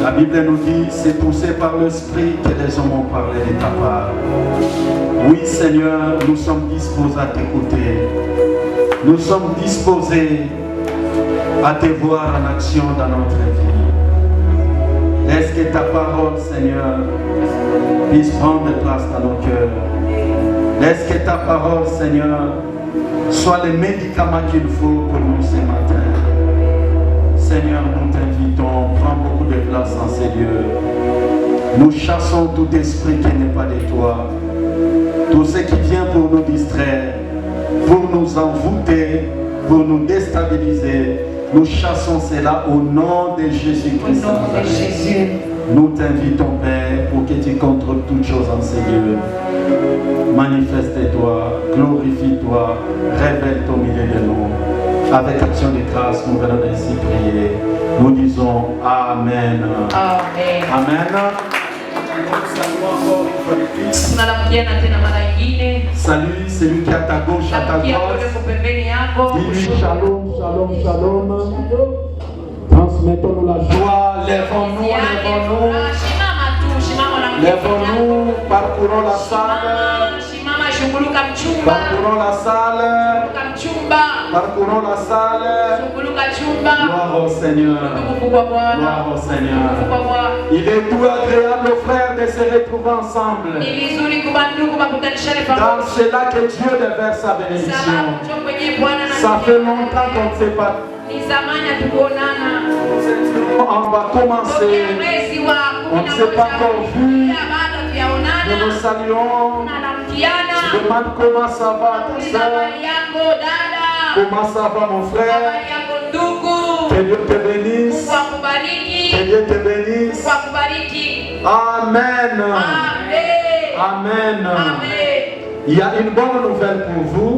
La Bible nous dit, c'est poussé par l'Esprit que les hommes ont parlé de ta part. Oui Seigneur, nous sommes disposés à t'écouter. Nous sommes disposés à te voir en action dans notre vie. Laisse que ta parole, Seigneur, puisse prendre place dans nos cœurs. Laisse que ta parole, Seigneur, soit le médicament qu'il faut pour nous ce matin. Seigneur, nous t'invitons, prends beaucoup de place en ces lieux. Nous chassons tout esprit qui n'est pas de toi. Tout ce qui vient pour nous distraire, pour nous envoûter, pour nous déstabiliser. Nous chassons cela au nom de Jésus-Christ. Au nom de Jésus. Nous t'invitons, Père, pour que tu contrôles toutes choses en ces lieux. Manifeste-toi, glorifie-toi, révèle ton milieu de nous. Avec action de grâce, nous venons ainsi prier. Nous disons Amen. Amen. Amen. Salut celui qui est à ta gauche, à ta droite. Dis-lui shalom, shalom, shalom. Transmettons-nous la joie. Lèvons-nous, lèvons-nous. Lèvons-nous, parcourons la salle. Parcourons la salle. Parcourons la salle. Gloire au Seigneur. Gloire au Seigneur. Il est tout agréable aux frères de se retrouver ensemble. Dans cela que Dieu déverse sa bénédiction. Ça fait longtemps qu'on ne sait pas. On va commencer. On ne s'est pas encore vu. Nous nous saluons. Je demande comment ça va, ta soeur. Comment ça va, mon frère? Que Dieu te bénisse. Que Dieu te bénisse. Amen. Amen. Il y a une bonne nouvelle pour vous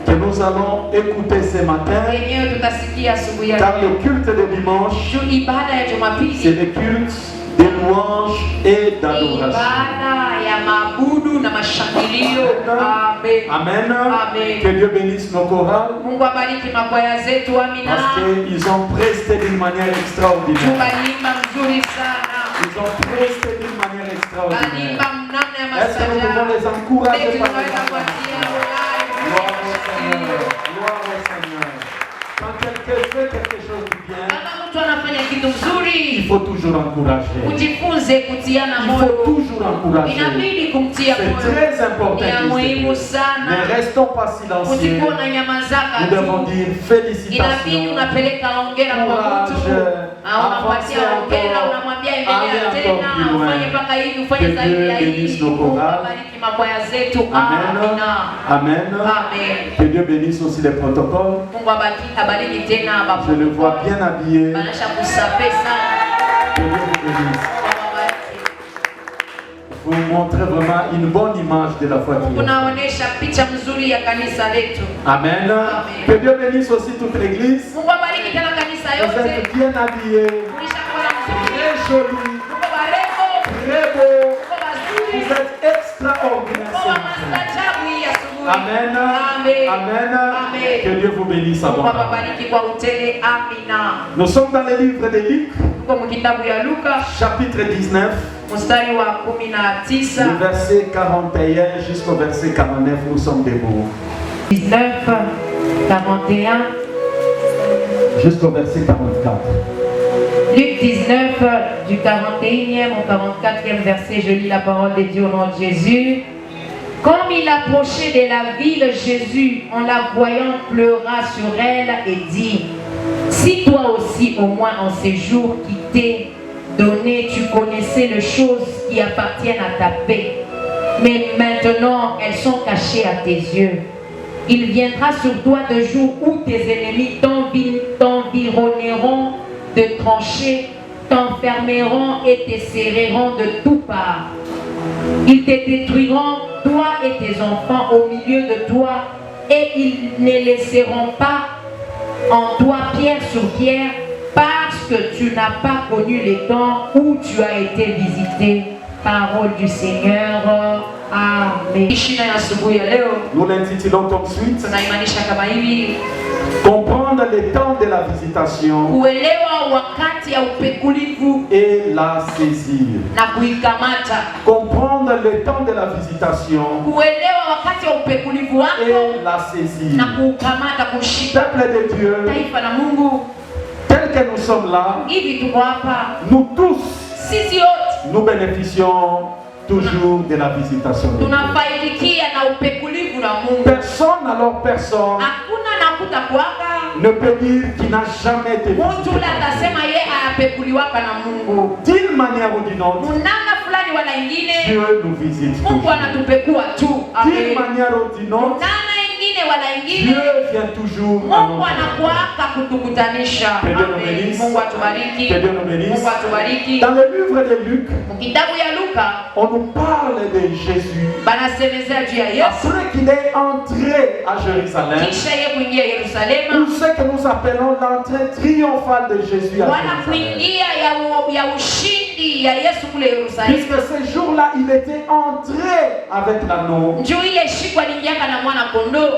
que nous allons écouter ce matin, car le culte de dimanche, c'est le culte de louange et d'adoration. Amen. Que Dieu bénisse nos chorales, parce qu'ils ont presté d'une manière extraordinaire. Ils ont presté d'une manière extraordinaire. Est-ce que nous pouvons les encourager par les enfants? Gloire au Seigneur. Gloire au Seigneur. Quand quelqu'un fait quelque chose de bien, il faut toujours encourager. Il faut toujours encourager. C'est très important. Ne restons pas silencieux. Nous devons dire félicitations. Courage. Avancez encore. Allez encore plus loin. Que Dieu bénisse nos chorales. Amen. Amen. Que Dieu bénisse aussi les protocoles. Je le vois bien habillé. Que Dieu vous bénisse. Vous montrez vraiment une bonne image de la foi. Amen. Que Dieu bénisse aussi toute l'église. Vous êtes bien habillés, très jolis, très beaux. Vous êtes extraordinaires. Amen. Amen. Que Dieu vous bénisse abondamment. Nous sommes dans le livre de Luc, chapitre 19, du verset 41 jusqu'au verset 49. Nous sommes debout. 19, 41. Jusqu'au verset 44. Luc 19, du 41e au 44e verset, je lis la parole de Dieu au nom de Jésus. Comme il approchait de la ville, Jésus, en la voyant, pleura sur elle et dit: si toi aussi, au moins en ces jours qui t'est donné, tu connaissais les choses qui appartiennent à ta paix, mais maintenant elles sont cachées à tes yeux. Il viendra sur toi de jours où tes ennemis t'environneront de tranchées, t'enfermeront et te serreront de toutes parts. Ils te détruiront, toi et tes enfants, au milieu de toi, et ils ne laisseront pas en toi pierre sur pierre, parce que tu n'as pas connu les temps où tu as été visité. Parole du Seigneur. Amen. Nous l'intitulons comme suite: comprendre comprendre le temps de la visitation kuelewa wakati ya upekulivu et la saisir. na kuikamata. Comprendre le temps de la visitation Kuelewa wakati ya upekulivu wako et la saisir. na kuukamata, kushika. Peuple de Dieu, Taifa la Mungu, tel que nous sommes là, hivi tuko hapa nous tous, sisi yote nous bénéficions toujours de la visitation de Dieu. tunafaidikia na upekulivu la Mungu. Personne, alors personne, Hakuna nakuta kwaka ne peut dire qu'il n'a jamais été mtu visité. ule atasema ye ayapekuliwaka na Mungu D'une manière ou d'une autre, namna fulani wala ingine. Dieu nous visite Mungu toujours. anatupekua tu. D'une Amen. manière ou d'une autre, Namna ingine wala ingine Dieu vient toujours à Mungu nous. anakuaka kutukutanisha. Que Dieu nous Amen. bénisse. Mungu atubariki. Que Dieu nous bénisse. Mungu atubariki. Dans le livre de Luc, Kitabu ya Luka on nous parle de Jésus banasemezea juu ya Yesu après qu'il est entré à Jérusalem, kisha ye kuingia ou Yerusalema, ce que nous appelons l'entrée triomphale de Jésus à wala Jérusalem. kuingia ya ushindi ya Yesu kule Yerusalemu. Puisque ce jour-là, il était entré avec l'anneau, Njoo ile siku aliingiaka na mwana kondoo,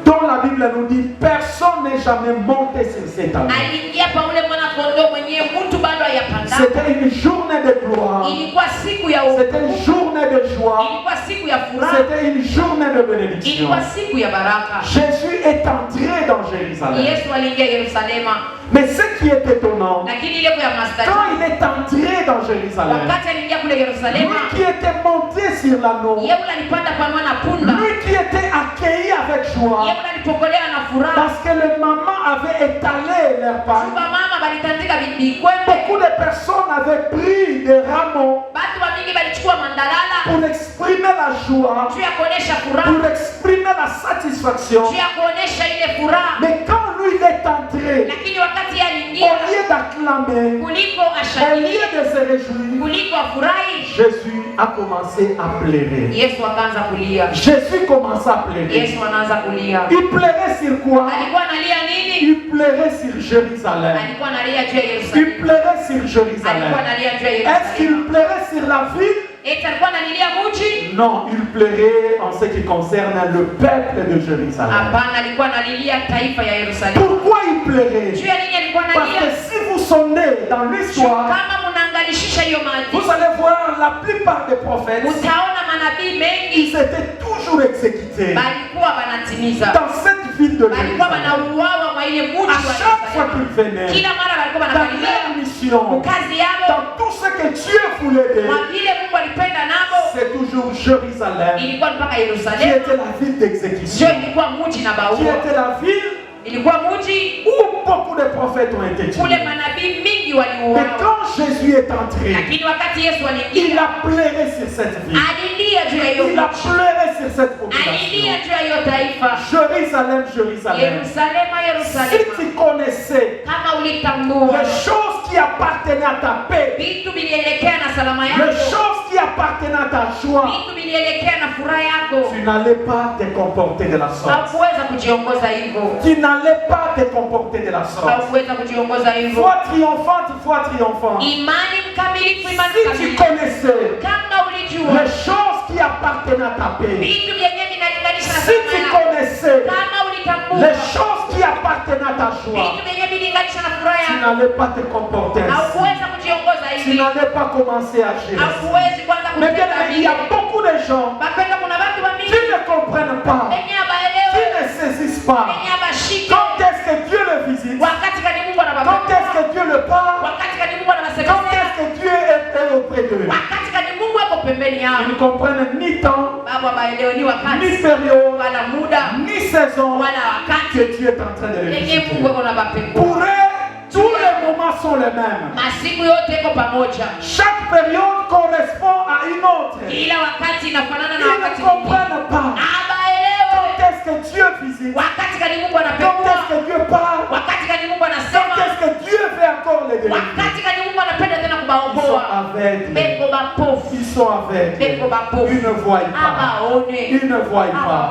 dont la Bible nous dit personne n'est jamais monté sur cet anneau. aliingia pa ule mwana kondoo mwenyewe, mtu bado hayapanda. C'était une journée de gloire, Ilikuwa siku ya c'était une journée de joie, ilikuwa siku ya furaha, c'était une journée de bénédiction. ilikuwa siku ya baraka. Jésus est entré dans Jérusalem. Yesu aliingia Yerusalema, Mais ce qui est étonnant, lakini ile kwa mastari quand il est entré dans Jérusalem, wakati aliingia kule lui Yerusalema, qui était monté sur l'anneau, yeye alipanda kwa mwana punda, lui qui était accueilli avec joie, yeye alipokolea na furaha. parce que les mamans avaient étalé leur pain. Kuba mama balitandika bikwembe, Beaucoup de personnes avaient pris des rameaux batu wa mingi balichukua mandalala pour exprimer la joie, juu ya kuonesha furaha, pour exprimer la satisfaction. juu ya kuonesha ile furaha. Mais quand lui il est entré, Lakini wakati au aliingia, lieu d'acclamer, kuliko au lieu ashangilie, de se réjouir, kuliko afurahi, Jésus a commencé à pleurer. Yesu akaanza kulia. Jésus commença à pleurer. Yesu anaanza kulia. Il pleurait sur quoi? Alikuwa analia nini? Il pleurait sur Jérusalem. Alikuwa analia juu ya Il Yerusalemu. pleurait sur Alikuwa Jérusalem. analia juu ya Est-ce Yerusalemu. qu'il pleurait sur la ville? Eti alikuwa analilia mji? Non, il pleurait en ce qui concerne le peuple de Jérusalem. Hapana, alikuwa analilia taifa ya Yerusalemu. Pourquoi il pleurait? Juu ya nini alikuwa Parce analia? que si vous sondez dans l'histoire, Kama munaangalishisha hiyo maandiko, vous allez voir la plupart des prophètes, utaona manabii mengi ils étaient toujours exécutés. balikuwa banatimiza, Dans cette ville de balikuwa Jérusalem, banauawa mwa ile mji à wa chaque fois Yerusalemu. qu'ils venaient, Kila mara balikuwa dans banakaribia leur mission, kazi yao, dans tout ce que Dieu voulait kwa d'eux, vile Mungu alipenda nabo, c'est toujours Jérusalem ilikuwa mpaka qui Yerusalemu. était la ville Ndio d'exécution, ilikuwa mji na qui baua, était la ville ilikuwa mji où beaucoup de prophètes ont été kule tués. manabii mingi Mais waliuawa. quand Jésus est entré, Lakini wakati Yesu il aliingia, a pleuré sur cette ville. alilia juu ya hiyo Il a mji, pleuré sur cette alilia population. juu ya hiyo taifa. Jérusalem, Jérusalem. Yerusalema, Si Yerusalema, tu connaissais kama ulitambua les choses qui appartenaient à ta paix, vitu vilielekea na salama les yako, choses qui appartenaient à ta joie, vitu vilielekea na furaha yako, tu n'allais pas te comporter de la sorte. haukuweza kujiongoza hivyo, Tu n'allais pas te comporter de la sorte. haukuweza kujiongoza hivyo. Foi triomphante, foi triomphante. Imani mkamilifu, imani Si tu kamilifu. connaissais Kama ulijua les choses qui appartenaient à ta paix, vitu vyenye vinalinganisha na si salama tu yako, connaissais kama ulitambua les choses qui appartenaient à ta joie, vitu vyenye vilinganisha na furaha tu yako, n'allais pas te comporter ainsi. haukuweza kujiongoza Tu hivi, n'allais pas commencer à agir ainsi. haukuwezi kwanza Mais bien kutenda aimé, il y a hivi. beaucoup de gens Bapenda, kuna watu wa qui mingi ne comprennent pas, wenye qui habaelewe, ne saisissent pas. wenye habashike. Quand est-ce que Dieu le visite? Wakati gani Mungu Quand est-ce anawapenda? que Dieu le parle? Wakati gani Mungu Quand anawasemezea? est-ce que Dieu est auprès d'eux? Wakati gani Mungu ako pembeni yao? Ils ne comprennent ni temps, Baba habaelewe ni ni wakati période, wala muda ni saison wala wakati que Dieu est en train de les lenye Mungu visiter. ako na bapekua. Pour eux, tous les moments sont les mêmes. Masiku yote iko pamoja, Chaque période correspond à une autre. ila wakati inafanana Ils na ne wakati mwingine. comprennent pas. Habaelewe Quand est-ce que Dieu visite? wakati gani Mungu Quand anapekua, est-ce que Dieu parle? wakati gani Mungu Quand anasema, est-ce que Dieu fait encore les délivrer? wakati gani Mungu anapenda tena Ils sont kubaokoa. aveugles. Beko bapofu, Ils sont aveugles. beko bapofu, Ils ne voient pas. abaone. Ils ne voient pas.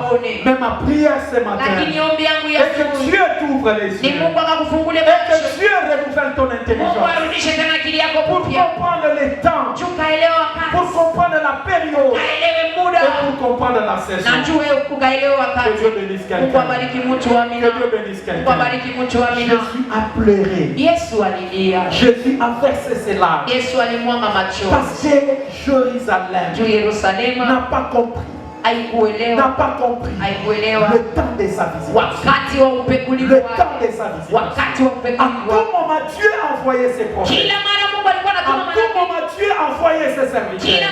Mais ma prière ce matin Lakini ombi yangu ya est que asubuhi Dieu t'ouvre les ni yeux. Mungu akakufungule Et que macho, Dieu renouvelle ton Mungu intelligence. arudishe tena akili yako Pour mpya, comprendre les temps. juu kaelewa Pour wakati, comprendre la période. kaelewe pour comprendre la saison. Que Dieu bénisse quelqu'un. Que Dieu bénisse quelqu'un. Jésus a pleuré. Jésus a versé ses larmes. Parce que Jérusalem n'a pas compris. N'a pas compris le temps de sa visitation. Le temps de sa visitation. À tout moment, Dieu a envoyé ses prophètes. À tout moment, Dieu a envoyé ses serviteurs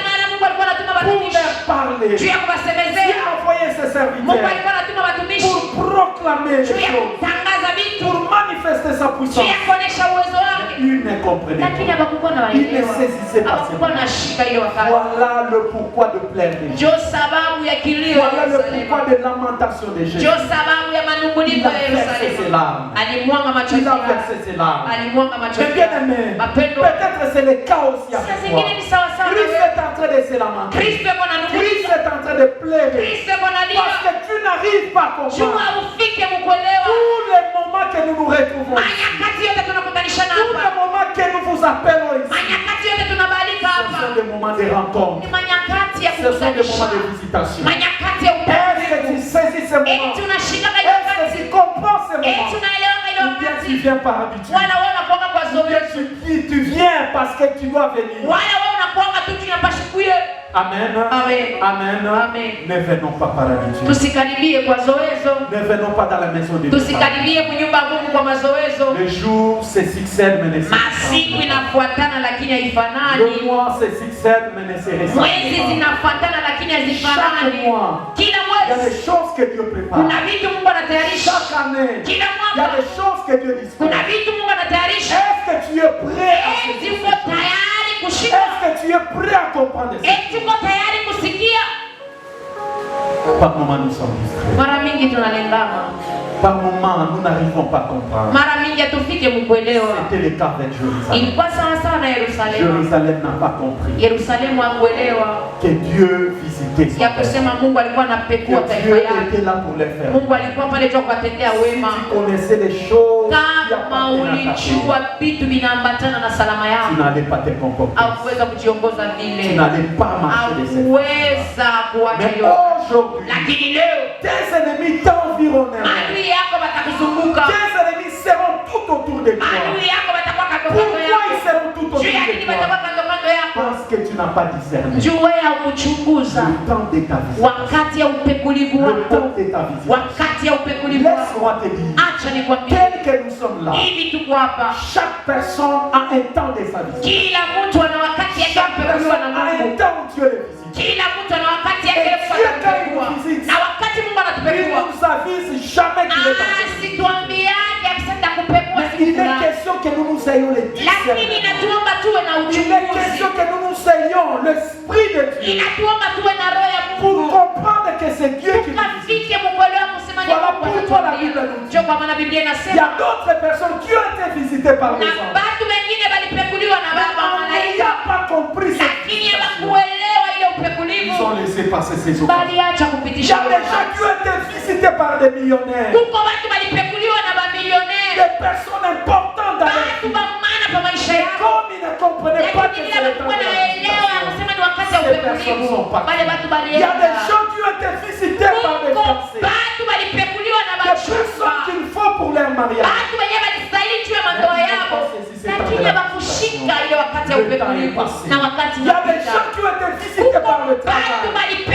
pour leur parler. Dieu a envoyé ses serviteurs pour proclamer les choses, pour manifester sa puissance. Ils ne comprenaient pas. Ils ne saisissaient pas. Voilà le pourquoi de plaire de Dieu. Voilà le pourquoi de lamentation de Jésus. Il a versé ses larmes. Il a versé ses larmes. Mais bien aimé, peut-être c'est le cas aussi avec toi. Christ est en train de se lamenter. Christ est en train de pleurer. Parce que tu n'arrives pas à comprendre. Tous les moments que nous nous retrouvons ici, tous les moments que nous vous appelons ici, ce sont des moments de rencontre. Ce sont des moments de visitation. Est-ce que tu saisis ces moments? Est-ce que tu comprends ces moments? Ou bien tu viens par habitude? Ou bien tu viens parce que tu dois venir? Amen. Amen. Amen. Amen. Ne venons pas par habitude. Ne venons pas dans la maison de Dieu. Les jours se succèdent mais ne se ressemblent pas. Le mois se succède mais ne se ressemble pas. Chaque mois, il y a des choses que Dieu prépare. Chaque année, il y a des choses que Dieu dispose. Est-ce que tu es prêt à ce que est-ce que tu es prêt à comprendre ça? Par moment nous sommes distraits. Par moment nous n'arrivons pas à comprendre. C'était le cas avec Jérusalem. Jérusalem n'a pas compris que Dieu visitait son peuple. Que Dieu était là pour les faire. Si tu connaissais les choses qui appartiennent à ta vie, tu n'allais pas te comporter. Tu n'allais pas marcher de cette façon. Mais aujourd'hui, tes ennemis t'environneront. Tes ennemis seront tout autour de toi. Pourquoi ils seront tout autour de toi? Parce que tu n'as pas discerné le temps de ta visitation. Le temps de ta visitation. Laisse-moi te dire, tel que nous sommes là, chaque personne a un temps de sa visitation. Chaque personne a un temps où Dieu le visite. Et Dieu, quand il nous visite, il ne nous avise jamais qu'il est en train. Mais il est question que nous nous ayons les discernements. Il est question que nous nous ayons l'Esprit de Dieu pour comprendre que c'est Dieu qui nous visite. Voilà pourquoi la Bible nous dit. Il y a d'autres personnes qui ont été visitées par les anges. Mais il n'a pas compris cette visitation. Ils ont laissé passer ces occasions. Il y a des gens qui ont été visités par des millionnaires. Des personnes importantes dans leur vie. Mais comme ils ne comprenaient pas que c'est le temps de la visitation, ces personnes sont parties. Il y a des gens qui ont été visités par des fiancés. Des personnes qu'il faut pour leur mariage. Il y a des gens qui ont été visités par le travail. Ils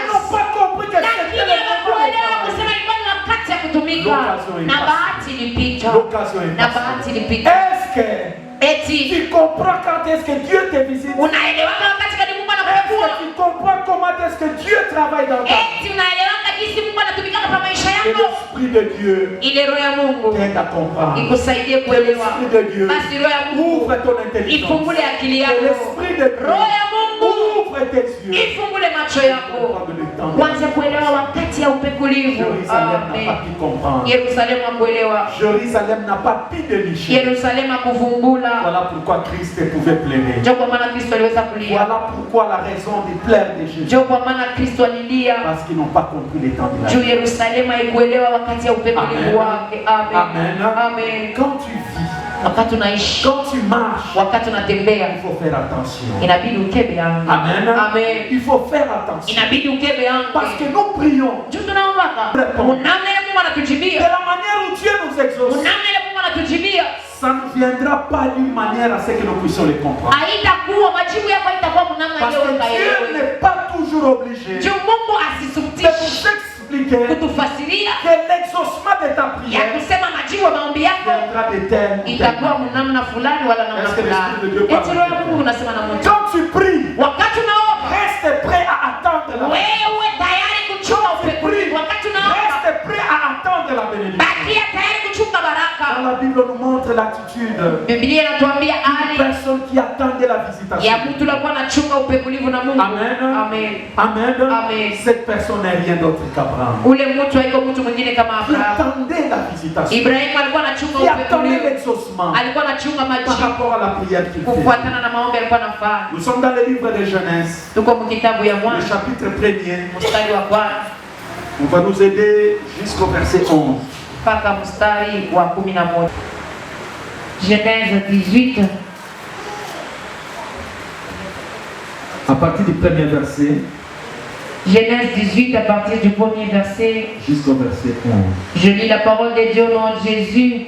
n'ont pas compris que c'était le moment de l'occasion est passée. Est-ce que tu comprends quand est-ce que Dieu te visite? Est-ce que tu comprends comment est-ce que Dieu travaille dans ta vie? Et l'Esprit de Dieu t'aide à comprendre. L'Esprit de Dieu ouvre ton intelligence. Et l'Esprit de Dieu ouvre tes yeux. Jérusalem n'a pas pu comprendre. Jérusalem n'a pas pu dénicher. Voilà pourquoi Christ pouvait pleurer. Voilà pourquoi la raison de pleurer de Jésus. Parce qu'ils n'ont pas compris les temps de la vie. Amen. Amen. Quand tu vis wakati unaishi, quand tu marches, wakati unatembea, il faut faire attention. inabidi ukebe yangu. Amen. Amen. Il faut faire attention. Inabidi ukebe yangu. Parce que nous prions. Juu tunaomba. Unamna ile Mungu anatujibia. De la manière où Dieu nous exauce. Unamna ile Mungu anatujibia. Ça ne viendra pas d'une manière à ce que nous puissions les comprendre. Haitakuwa majibu yako haitakuwa mnamna Parce ile que Dieu ukaelewe. n'est pas toujours obligé Juu Mungu de asisutishe nous expliquer kutufasiria que l'exaucement de ta ya prière kusema majibu ya maombi yako viendra de tel ou tel. itakuwa mnamna fulani wala namna Est-ce que fulani. l'Esprit de Dieu parle? Eti roho ya Mungu unasema na mtu. Quand tu pries, Wakati unaomba, reste prêt à attendre la bénédiction. wewe tayari kuchunga upekuni. Wakati unaomba, Reste prêt à attendre la bénédiction. bakia tayari kuchunga baraka. Quand la Bible nous montre l'attitude Biblia inatuambia d'une hali personne qui attendait la visitation. ya mtu alikuwa anachunga upekulivu na Mungu. Amen. Amen. Amen. Amen. Cette personne n'est rien d'autre qu'Abraham. Ule mtu haiko mtu mwingine kama Qui Abraham. attendait la visitation. Ibrahimu alikuwa anachunga Qui attendait upekulivu. l'exaucement Alikuwa anachunga par majibu rapport à la prière qu'il fait. kufuatana na maombi alikuwa anafanya. Nous sommes dans le livre de Genèse, Tuko mkitabu ya le Mwanzo chapitre 1er. mstari wa kwanza On va nous aider jusqu'au verset 11. mpaka mstari wa 11. Genèse 18 À partir du premier verset Genèse 18 à partir du premier verset. jusqu'au verset 11. Je lis la parole de Dieu au nom de Jésus.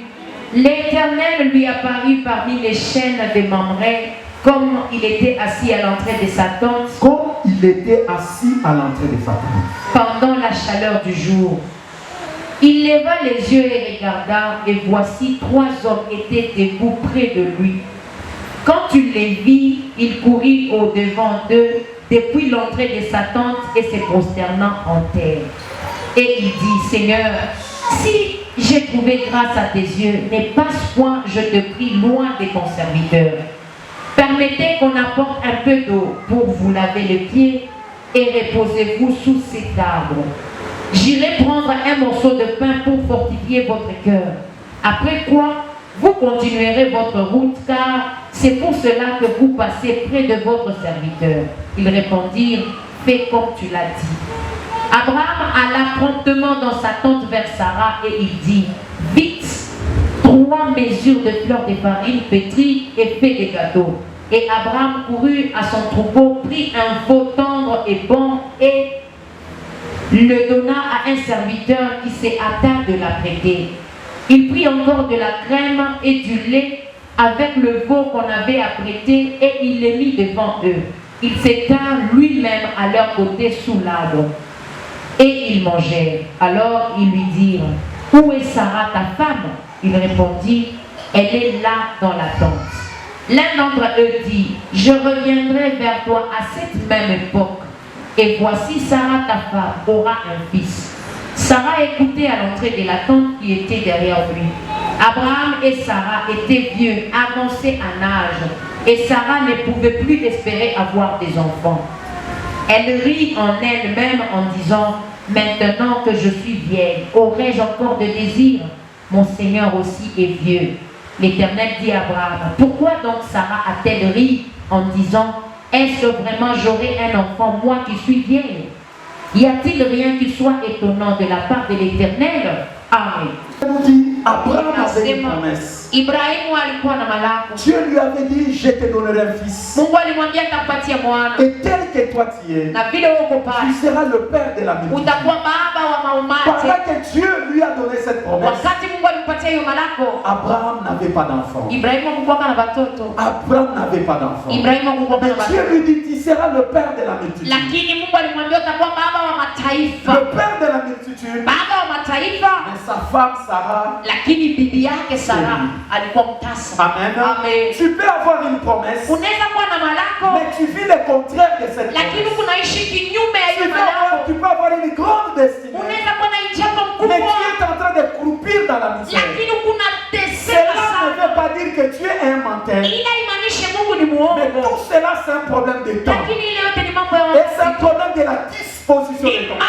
L'Éternel lui apparut parmi les chênes de Mamré, comme il était assis à l'entrée de sa tente Comme il était assis à l'entrée de sa tente. pendant la chaleur du jour. Il leva les yeux et regarda, et voici 3 hommes étaient debout près de lui. Quand il les vit, il courut au-devant d'eux depuis l'entrée de sa tente et se prosternant en terre. Et il dit, Seigneur, si j'ai trouvé grâce à tes yeux, ne passe point, je te prie, loin de ton serviteur. Permettez qu'on apporte un peu d'eau pour vous laver les pieds et reposez-vous sous cet arbre. J'irai prendre un morceau de pain pour fortifier votre cœur. Après quoi, vous continuerez votre route, car c'est pour cela que vous passez près de votre serviteur. Ils répondirent, fais comme tu l'as dit. Abraham alla promptement dans sa tente vers Sarah et il dit, vite, 3 mesures de fleurs de farine pétrie et fait des gâteaux. Et Abraham courut à son troupeau, prit un veau tendre et bon et le donna à un serviteur qui se hâta de l'apprêter. Il prit encore de la crème et du lait avec le veau qu'on avait apprêté et il les mit devant eux. Il s'étint lui-même à leur côté sous l'arbre. Et ils mangèrent. Alors ils lui dirent, où est Sarah ta femme? Il répondit, elle est là dans la tente. L'un d'entre eux dit, je reviendrai vers toi à cette même époque. Et voici Sarah ta femme aura un fils. Sarah écoutait à l'entrée de la tente qui était derrière lui. Abraham et Sarah étaient vieux, avancés en âge, et Sarah ne pouvait plus espérer avoir des enfants. Elle rit en elle-même en disant, maintenant que je suis vieille, aurais-je encore de désir? Mon Seigneur aussi est vieux. L'Éternel dit à Abraham, pourquoi donc Sarah a-t-elle ri en disant, est-ce vraiment j'aurai un enfant, moi qui suis vieille? Y a-t-il rien qui soit étonnant de la part de l'Éternel? Amen. On dit, Abraham avait une promesse. Dieu lui avait dit, je te donnerai un fils. Et tel que toi tu es, tu seras le père de la multitude. Pendant que Dieu lui a donné cette promesse, Abraham n'avait pas d'enfant. Abraham n'avait pas d'enfant. Mais Dieu lui dit, tu seras le père de la multitude. Le père de la multitude. Mais sa femme Sarah, Amen. Amen. Tu peux avoir une promesse, mais tu vis le contraire de cette promesse. Tu peux avoir une grande destinée, mais tu es en train de croupir dans la misère. Cela ne veut pas dire que tu es un menteur, mais tout cela c'est un problème de temps. Et c'est un problème de la disposition de ton cœur.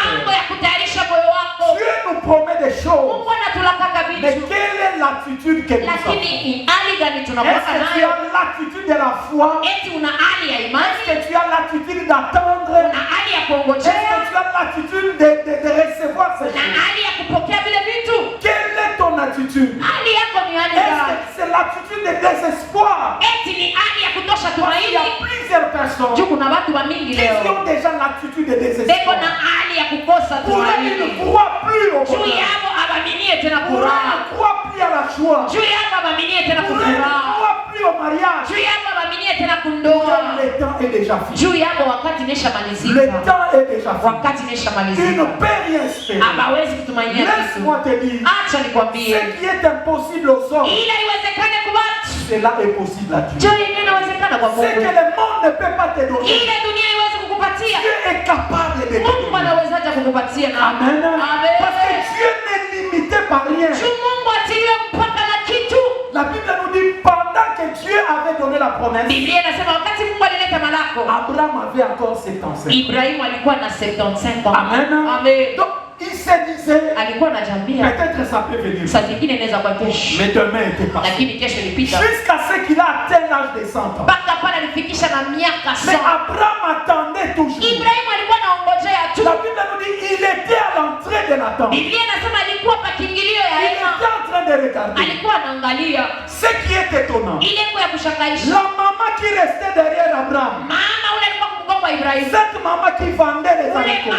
Dieu nous promet des choses, mais quelle est l'attitude que nous avons? Est-ce que tu as l'attitude de la foi? Est-ce que tu as l'attitude d'attendre? Est-ce que tu as l'attitude de recevoir ces choses? Quelle est ton attitude? c'est l'attitude de désespoir. Il y a plusieurs personnes qui ont déjà l'attitude de désespoir. Pour eux, ils ne croient plus au bonheur. Pour eux, ils ne croient plus à la joie. Pour eux, ils ne croient plus au mariage. Le temps est déjà fini. Le temps est déjà fini. Tu ne peux rien espérer. Laisse-moi te dire, ce qui est impossible aux hommes, cela est possible à Dieu. Ce que le monde ne peut pas te donner, Dieu est capable de te donner. Amen. Parce que Dieu n'est limité par rien. La Bible nous dit, pendant que Dieu avait donné la promesse, Abraham avait encore 75 ans. Amen. Donc, il se disait, peut-être ça peut venir. Mais demain était passé. Jusqu'à ce qu'il a atteint l'âge de 100 ans. Mais Abraham attendait toujours. La Bible nous dit, il était à l'entrée de la tente. Il était en train de regarder. Ce qui est étonnant, la maman qui restait derrière Abraham, cette maman qui vendait les animaux,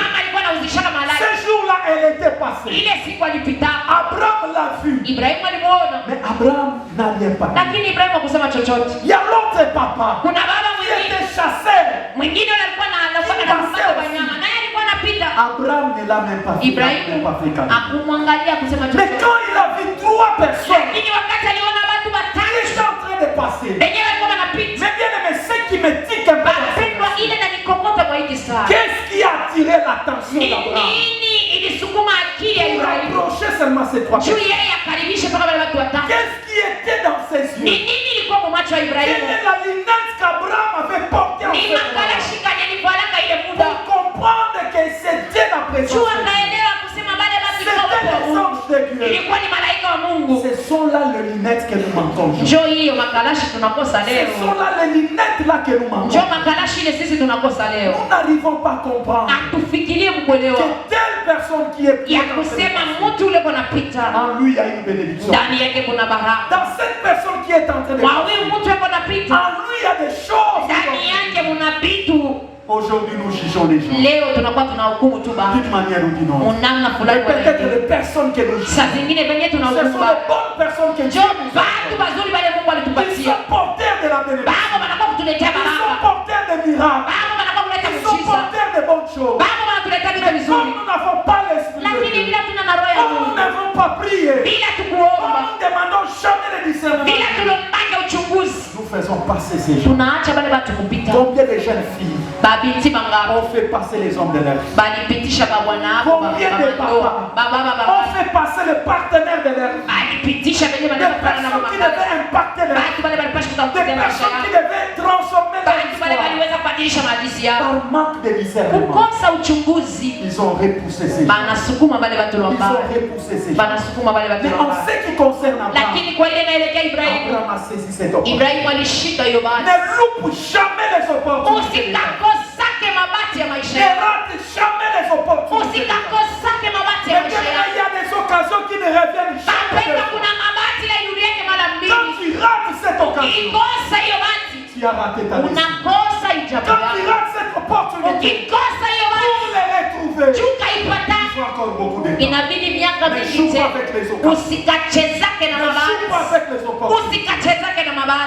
ce jour-là, elle était passée. Abraham l'a vu. Mais Abraham n'a rien parlé. Il y a l'autre papa qui était chasseur. Abraham ne l'a même pas fait. Mais quand il a vu 3 personnes qui étaient en train de passer, mais bien aimé, ce qui me tique un peu, qu'est-ce qui a attiré l'attention d'Abraham? Il rapprochait seulement ces 3 personnes. Qu'est-ce qui était dans ses yeux? Quelle est la lunette qu'Abraham avait portée en ce moment? Pour comprendre que c'était la présence de Dieu. C'était les anges de Dieu. Ce sont là les lunettes que nous manquons. Ce sont là les lunettes là que nous manquons. Nous n'arrivons pas à comprendre que telle personne qui est en lui il y a une bénédiction. Dans cette personne qui est en train de en lui il y a des choses. Aujourd'hui, nous jugeons les gens d'une manière ou d'une autre. Peut-être les personnes que nous jugeons, ce sont les bonnes personnes que Dieu nous a. Ils sont porteurs de la bénédiction. Ils sont porteurs de miracles. Ils sont porteurs de bonnes choses. Mais comme nous n'avons pas l'esprit de Dieu, comme nous n'avons pas prié, comme nous ne demandons jamais le discernement, nous faisons passer ces gens. Combien de jeunes filles on fait passer les hommes de leur vie? Combien de papas on fait passer le partenaire de leur vie? Des personnes qui devaient impacter leur vie. Des personnes qui devaient transformer leur histoire. Par manque de discernement, ils ont repoussé ces gens. Ils ont repoussé ces gens. Mais en ce qui concerne Abraham, Abraham a saisi cette opportunité. Ne loupe jamais les opportunités. Ne rate jamais les opportunités. Mais il y a des occasions qui ne reviennent jamais. Quand tu rates cette occasion, tu as raté ta vie. Quand tu rates cette opportunité, pour les retrouver, il faut encore beaucoup de temps. Mais joue pas avec les occasions. Joue pas avec les opportunités. Il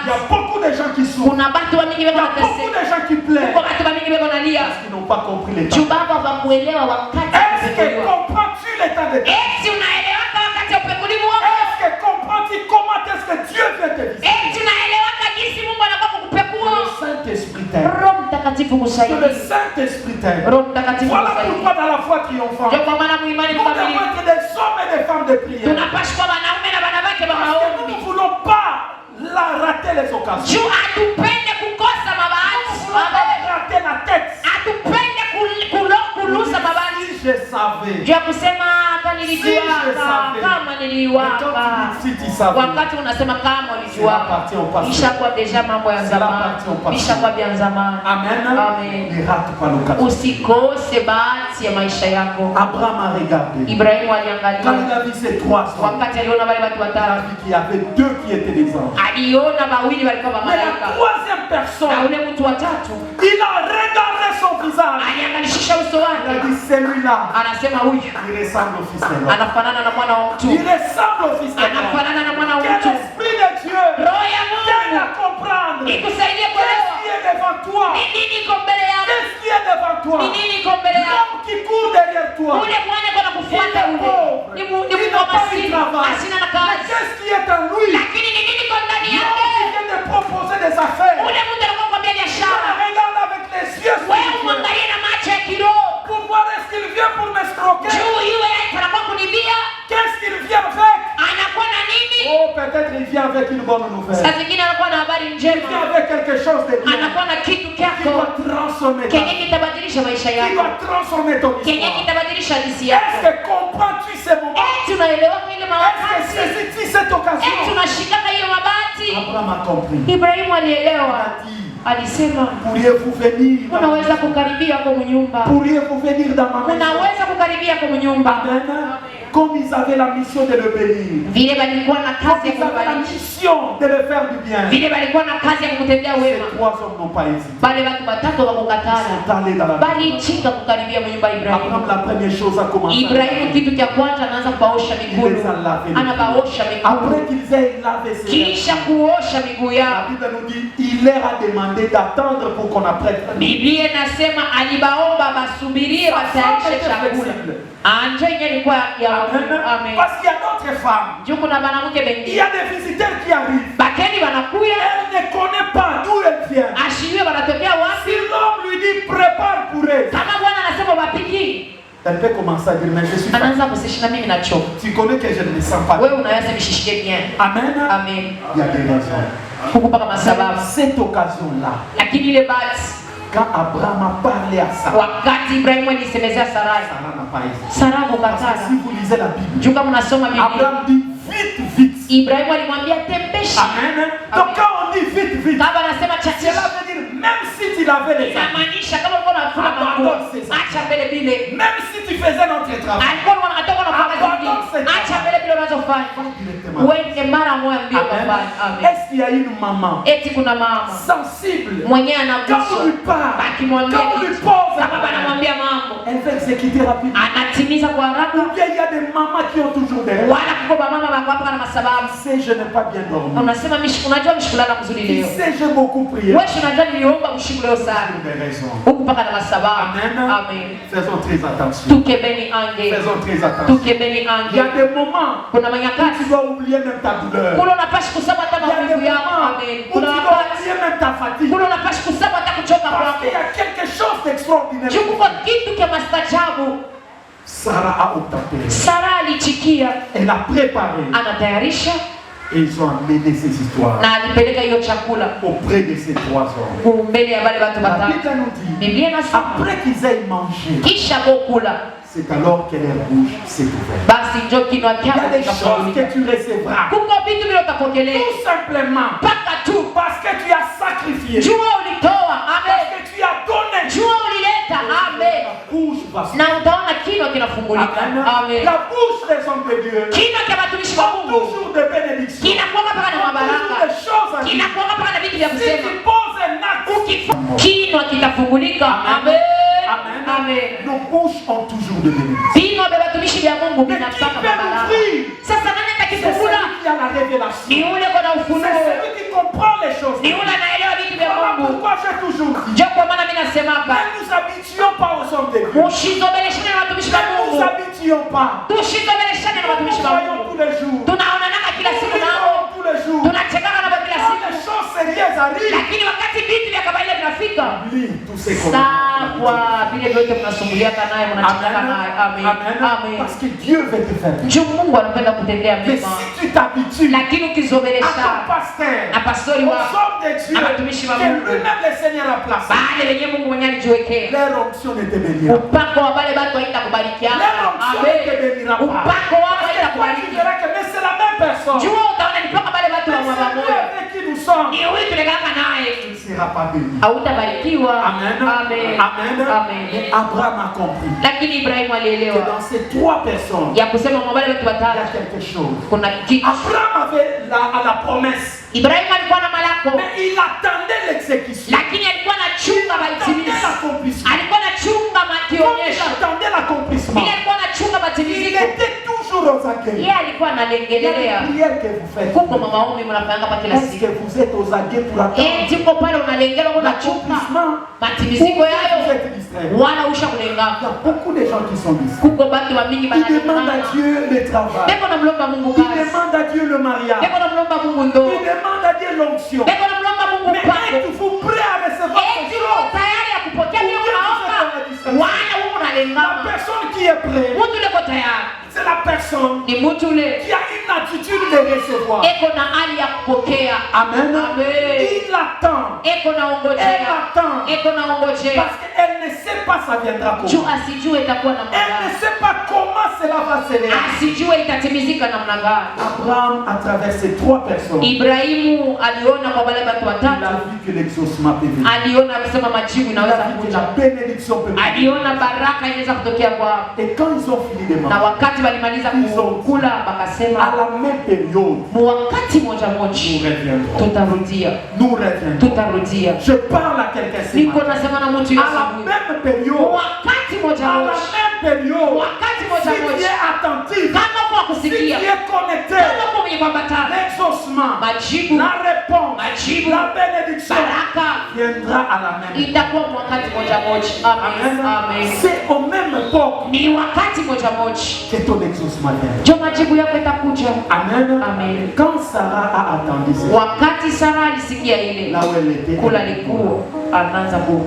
y a beaucoup de gens qui souffrent. Il y a beaucoup de gens qui pleurent parce qu'ils n'ont pas compris l'état. Est-ce que comprends-tu l'état de Dieu? Est-ce que comprends-tu comment est-ce que Dieu veut te visiter? Le Saint-Esprit t'aide. Le Saint-Esprit t'aide. Voilà pourquoi dans la foi triomphante, nous devons être des hommes et des femmes de prière. Parce que nous ne voulons pas rater les occasions. Nous voulons rater la tête. Si je savais wakati unasema kama ulijuaka, ishakuwa deja mambo ya zamani, ishakuwa vya zamani. Amen. Usikose bahati ya maisha yako. Ibrahimu aliangalia wakati aliona wale watu watatu, aliona wawili walikuwa malaika, na ule mtu wa tatu aliangalisha uso wake, anasema huyu anafanana na mwana wa mtu, anafanana na mwana wa mtu. Roho ya Mungu ikusaidie kuelewa ni nini iko mbele yako, ni nini iko mbele yako. Ule mwana kwa kufuata ule ni mtu wa maskini, asina na kazi, lakini ni nini iko ndani yake. Ule mtu anakuambia biashara, wewe mwangalie na macho ya kiroho, juu yule anakuwa kunibia, anakuwa na nini? Peut-être il vient avec une bonne nouvelle. Saa zingine anakuwa na habari njema, il vient avec quelque chose de bien, anakuwa na kitu qui va transformer ta vie, kenye kitabadilisha maisha qui yako, va transformer ton kenye histoire. kitabadilisha hadithi Est-ce yako. que comprends-tu ces moments? Tunaelewa ile Est-ce que mawakati, saisis-tu cette occasion? tunashikana hiyo mabati. Abraham a compris. Ibrahimu alielewa, alisema pourriez-vous venir dans ma unaweza kukaribia kwa nyumba, pourriez-vous venir dans ma maison? unaweza kukaribia kwa nyumba. Amen. Comme ils avaient la mission de le bénir, Vile balikuwa na comme kazi ya ils avaient la kubariki, mission de le faire du bien, vile balikuwa na kazi ya kukutendea ces wema, trois hommes n'ont pas hésité. bale watu watatu wakukatala, Ils sont allés dans la bali maison. chika kukaribia nyumba ya Abraham, Ibrahimu. la première chose a commencé. Ibrahimu kitu cha kwanza anaanza kubaosha miguu, anabaosha miguu. Après qu'ils aient lavé ses mains, Kisha kuosha miguu la yao, Bible nous dit, il leur a demandé d'attendre pour qu'on apprête. Biblia inasema alibaomba basubirie batayarishe chakula. Anje yenyewe ilikuwa ya amen. Parce qu'il y a d'autres femmes, Juu kuna mwanamke il y bengine a des visiteurs qui arrivent. bakeni wanakuya, Elle ne connaît pas d'où elle vient. ashiwe wanatokea wapi. Si l'homme lui dit prépare pour elle, Kama Bwana anasema wapiki, elle peut commencer à dire mais je suis fatiguée. anaanza kusishina mimi nachoka. Tu connais que je ne me sens pas. Wewe unaweza mishishike bien. Amen. Amen. Il y a des raisons. Kukupa kama sababu. Cette occasion-là, Lakini ile basi quand Abraham a parlé à Sarah, wakati Ibrahimu alisemezea Sarai, Sarah n'a pas hésité. Sara Parce que kukatala. si vous lisez la Bible, Juu kama unasoma Biblia, Abraham dit vite, vite. Ibrahimu alimwambia tembesha. Amen. Donc quand on dit vite, vite, Kama anasema cela chachisha, veut dire même si tu lavais les habits, inamaanisha kama ulikuwa unafuna manguo, acha mbele bile. même si tu faisais notre travail, Alikuwa anataka unafanya zingine, acha mbele bile unazofanya. directement. Uende mara moja mbio Amen. kafanya. Amen. Est-ce qu'il y a une maman Eti kuna mama sensible mwenye quand anaguswa, on lui parle, akimwambia quand on lui kitu, pose kama banamwambia mambo, elle veut exécuter rapidement. anatimiza kwa haraka. Ou bien il y a des mamans qui ont toujours des Wala kuko mama wako na masababu. sais, je n'ai pas bien dormi. Unasema unajua mshikulala mzuri Tu leo. sais, j'ai beaucoup prié. Wewe unajua niliomba mshiku leo sana. Pour des raisons. Huku paka na masababu. Amen. Amen. Faisons très attention. Tukebeni ange. Faisons très attention. Tukebeni Il y a ange. des moments Kuna où tu manyakati dois oublier même ta douleur. kuna unapashi kusema hata Il y a des maumivu yako. moments Amen. où tu Kuna dois wakati oublier même ta fatigue. kuna unapashi kusema hata kuchoka Parce kwako. qu'il y a quelque chose d'extraordinaire. Juu kwa kitu cha mastajabu. Sarah a obtempéré. Sara alichikia, Elle a préparé. anatayarisha Et ils ont amené ces histoires na alipeleka hiyo chakula auprès de ces trois hommes. mbele ya wale watu La watatu. Bible nous dit, Biblia inasema après qu'ils aient mangé, kisha bokula, c'est alors que leur bouche s'est ouverte. basi njo kinywa Il y a chako des choses kikafunguka. que tu recevras. Kuko vitu vile utapokelea Tout simplement mpaka tu parce que tu as sacrifié. jua ulitoa. Parce Amen. que tu as donné. Jua ulileta. Amen. La bouche va Na utaona kinywa kinafunguka. Amen. La bouche des hommes de Dieu Kinywa cha watumishi wa ont Mungu toujours de bénédictions. kinakuwa mpaka na mabaraka, Toujours des choses à dire. kinakuwa mpaka na vitu vya Si kusema. tu poses un acte, Kinywa kitafungulika. Amen. Amen. Amen. Nos bouches ont toujours de bénédictions. Vinywa vya watumishi vya Mungu Mais qui vinapaka peut mabaraka. l'ouvrir? Sasa nani C'est atakifungula? celui qui a la Ni révélation. ule kwa na C'est ufunuo. celui qui comprend les choses. Ni ule anaelewa vitu vya Voilà Mungu. pourquoi j'ai toujours dit. Ndio kwa maana mimi nasema hapa, Ne nous habituons pas aux hommes de Dieu. musizobeleshane na watumishi wa Ne nous Mungu. habituons pas. Tusizobeleshane na Nous watumishi nous wa voyons Mungu. tous les jours. Tunaonana kila Nous siku vivons nao. tous les jours. Tunachekana nao kila Quand siku. les choses se sérieux arrive, lakini wakati vitu vya kawaida vinafika, oublie tous ces sawa vile vyote mnasumbuliaka naye, mnachotaka naye. Amen. Amen. Parce que Dieu veut te faire. Njoo Mungu anapenda kutendea Mais mema. si tu t'habitues Lakini à ukizoelesha ton pasteur, na pastori aux wako hommes de Dieu, na watumishi wa que Mungu, lui-même le Seigneur a placé, bale wenye Mungu mwenyewe alijiwekea, leur onction ne te bénira. upako wa bale watu haitakubarikiana. Leur onction ne te Amen. bénira pas. Upako wako Parce que toi, tu haitakubariki. verras que mais c'est la même personne. Jua utaona ni mpaka bale watu wa Mais mama c'est lui moyo. avec qui nous sommes. Ni huyu tulikaka naye. Il ne sera pas béni. Hautabarikiwa. Amen. Amen. Amen. Amen. Abraham a compris Lakini Ibrahimu que alielewa dans ces trois personnes, ya kusema mwabale watu il y a watatu quelque chose. kuna kitu. Abraham avait la promesse, Ibrahimu alikuwa na malako, mais il attendait l'exécution. lakini alikuwa anachunga Il attendait matimizi. l'accomplissement. Alikuwa anachunga Comme il makionyesho. attendait l'accomplissement, Ile alikuwa anachunga il matimiziko. était toujours aux aguets. Yeye alikuwa Il y a analengelea. des prières que vous faites. Kuko maombi mnafanya hapa kila Est-ce siku. que vous êtes aux aguets pour attendre Tiko pale unalengela unachunga l'accomplissement? matimiziko Vous yayo. êtes distraits. Wala usha Il y kulengaka. a beaucoup de gens qui sont distraits. Kuko batu wa mingi Ils demandent à banalengana. Dieu le travail. Beko namlomba Mungu Ils kazi. demandent à Dieu le mariage. Beko namlomba Mungu ndo. Ils demandent à Dieu l'onction. Beko namlomba Mungu Mais pako. êtes-vous prêt à recevoir Eti ces uko choses? tayari ya kupokea Ou vile bien vous unaomba? êtes dans la distraction? Wala uko La unalengana. personne qui est prête, Mtu leko tayari. c'est la personne Ni mtu ule qui a une attitude de recevoir. eko na hali ya kupokea. Amen. Amen. Il attend. Eko na Elle ongojea. attend. Eko na ongojea. Parce qu'elle ne sait pas ça viendra Juu comment. asijue itakuwa namna Elle ne gani. sait pas comment cela va s'élever. Asijue itatimizika namna gani. Abraham, à travers ces trois personnes, Ibrahimu aliona kwa wale watu il a watatu, vu que l'exaucement peut venir. aliona akisema majibu Il inaweza a vu que kuja, la bénédiction peut venir. aliona baraka inaweza kutokea kwao. Et quand ils ont fini de Na manger, wakati walimaliza kukula, à wakasema la même période, mu wakati moja nous moja reviendrons. tutarudia, Nous reviendrons. tutarudia. Je parle à quelqu'un ce Niko matin. nasema na mtu À Yesu, la même mu période, wakati moja à la moja, même période, wakati moja si tu moja, es attentif, kama kwa si tu kusikia, es connecté, kama kwa mwenye kuambatana, l'exaucement, majibu la réponse, majibu, la bénédiction baraka viendra à la même époque. itakuwa wakati moja moja. Amen. Amen. C'est au même époque Ni wakati moja moja que ton exaucement vient. ndio majibu yako itakuja. Amen. Amen. Quand Sarah a attendu ça, Wakati Sara alisikia ile là où elle était, kula likuwa,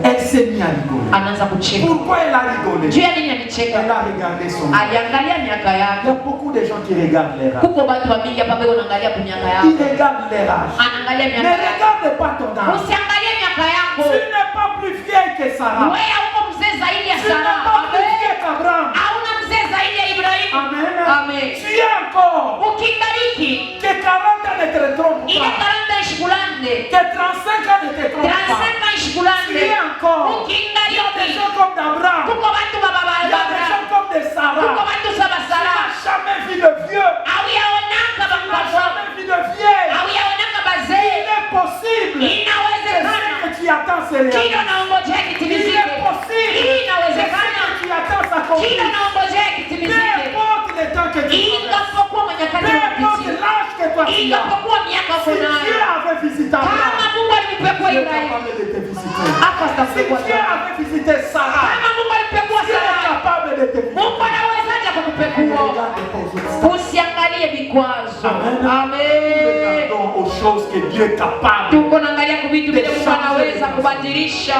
elle s'est mise à rigoler. anaanza kucheka. Pourquoi elle a rigolé? Juu ya nini alicheka? Elle a regardé son âge. Aliangalia miaka Il y a yake. beaucoup de gens qui regardent leur âge. Kuko watu wa mingi hapa bado wanaangalia kwa miaka Ils yako. regardent leur âge. Anaangalia Ne miaka yako. regarde pas ton âge. Usiangalie miaka Tu yako. n'es pas plus vieille que Sarah. Wewe uko mzee zaidi ya Tu n'es Sara. pas plus Amen. vieille qu'Abraham. Hauna mzee zaidi ya Ibrahimu. Amen. Amen. Tu es encore Ukingaliki que 40 ans ne te trompe ile pas. 40 ishikulande. Que 35 ans ne te trompe pas. 35 Tu ishikulande. es encore. Il y a des Ukingaliki. gens comme d'Abraham. Kuko watu baba Il y a des gens comme de Kuko Sarah. watu saba Tu Sara. n'as jamais vu de vieux. Hauyaonaka Tu n'as bakubwa. jamais vu de vieille. Hauyaonaka Il bazee. est possible que Inawezekana. ce que tu attends se Kila réalise. naongojea Il kitimizike. est possible que ce Inawezekana. que tu attends Kila s'accomplisse. naongojea Peu kitimizike. importe le temps que tu traverses. Ingapokuwa manyakati Peu importe unapitia. l'âge que toi tu as. Ingapokuwa miaka Si uko Dieu nayo. avait visité Kama Abraham, Mungu alimpekua Dieu est Ibrahimu. capable de te visiter. Hapa Si sitapekua Dieu sana. avait visité Sarah, Kama Mungu alimpekua Dieu est Sara. capable de te visiter. Mungu anawezaje Ne kukupekua? regarde pas aux obstacles. Usiangalie vikwazo. Amen. Amen. Regardons aux choses que Dieu est capable. Tuko naangalia kwa vitu vile Mungu anaweza kubadilisha.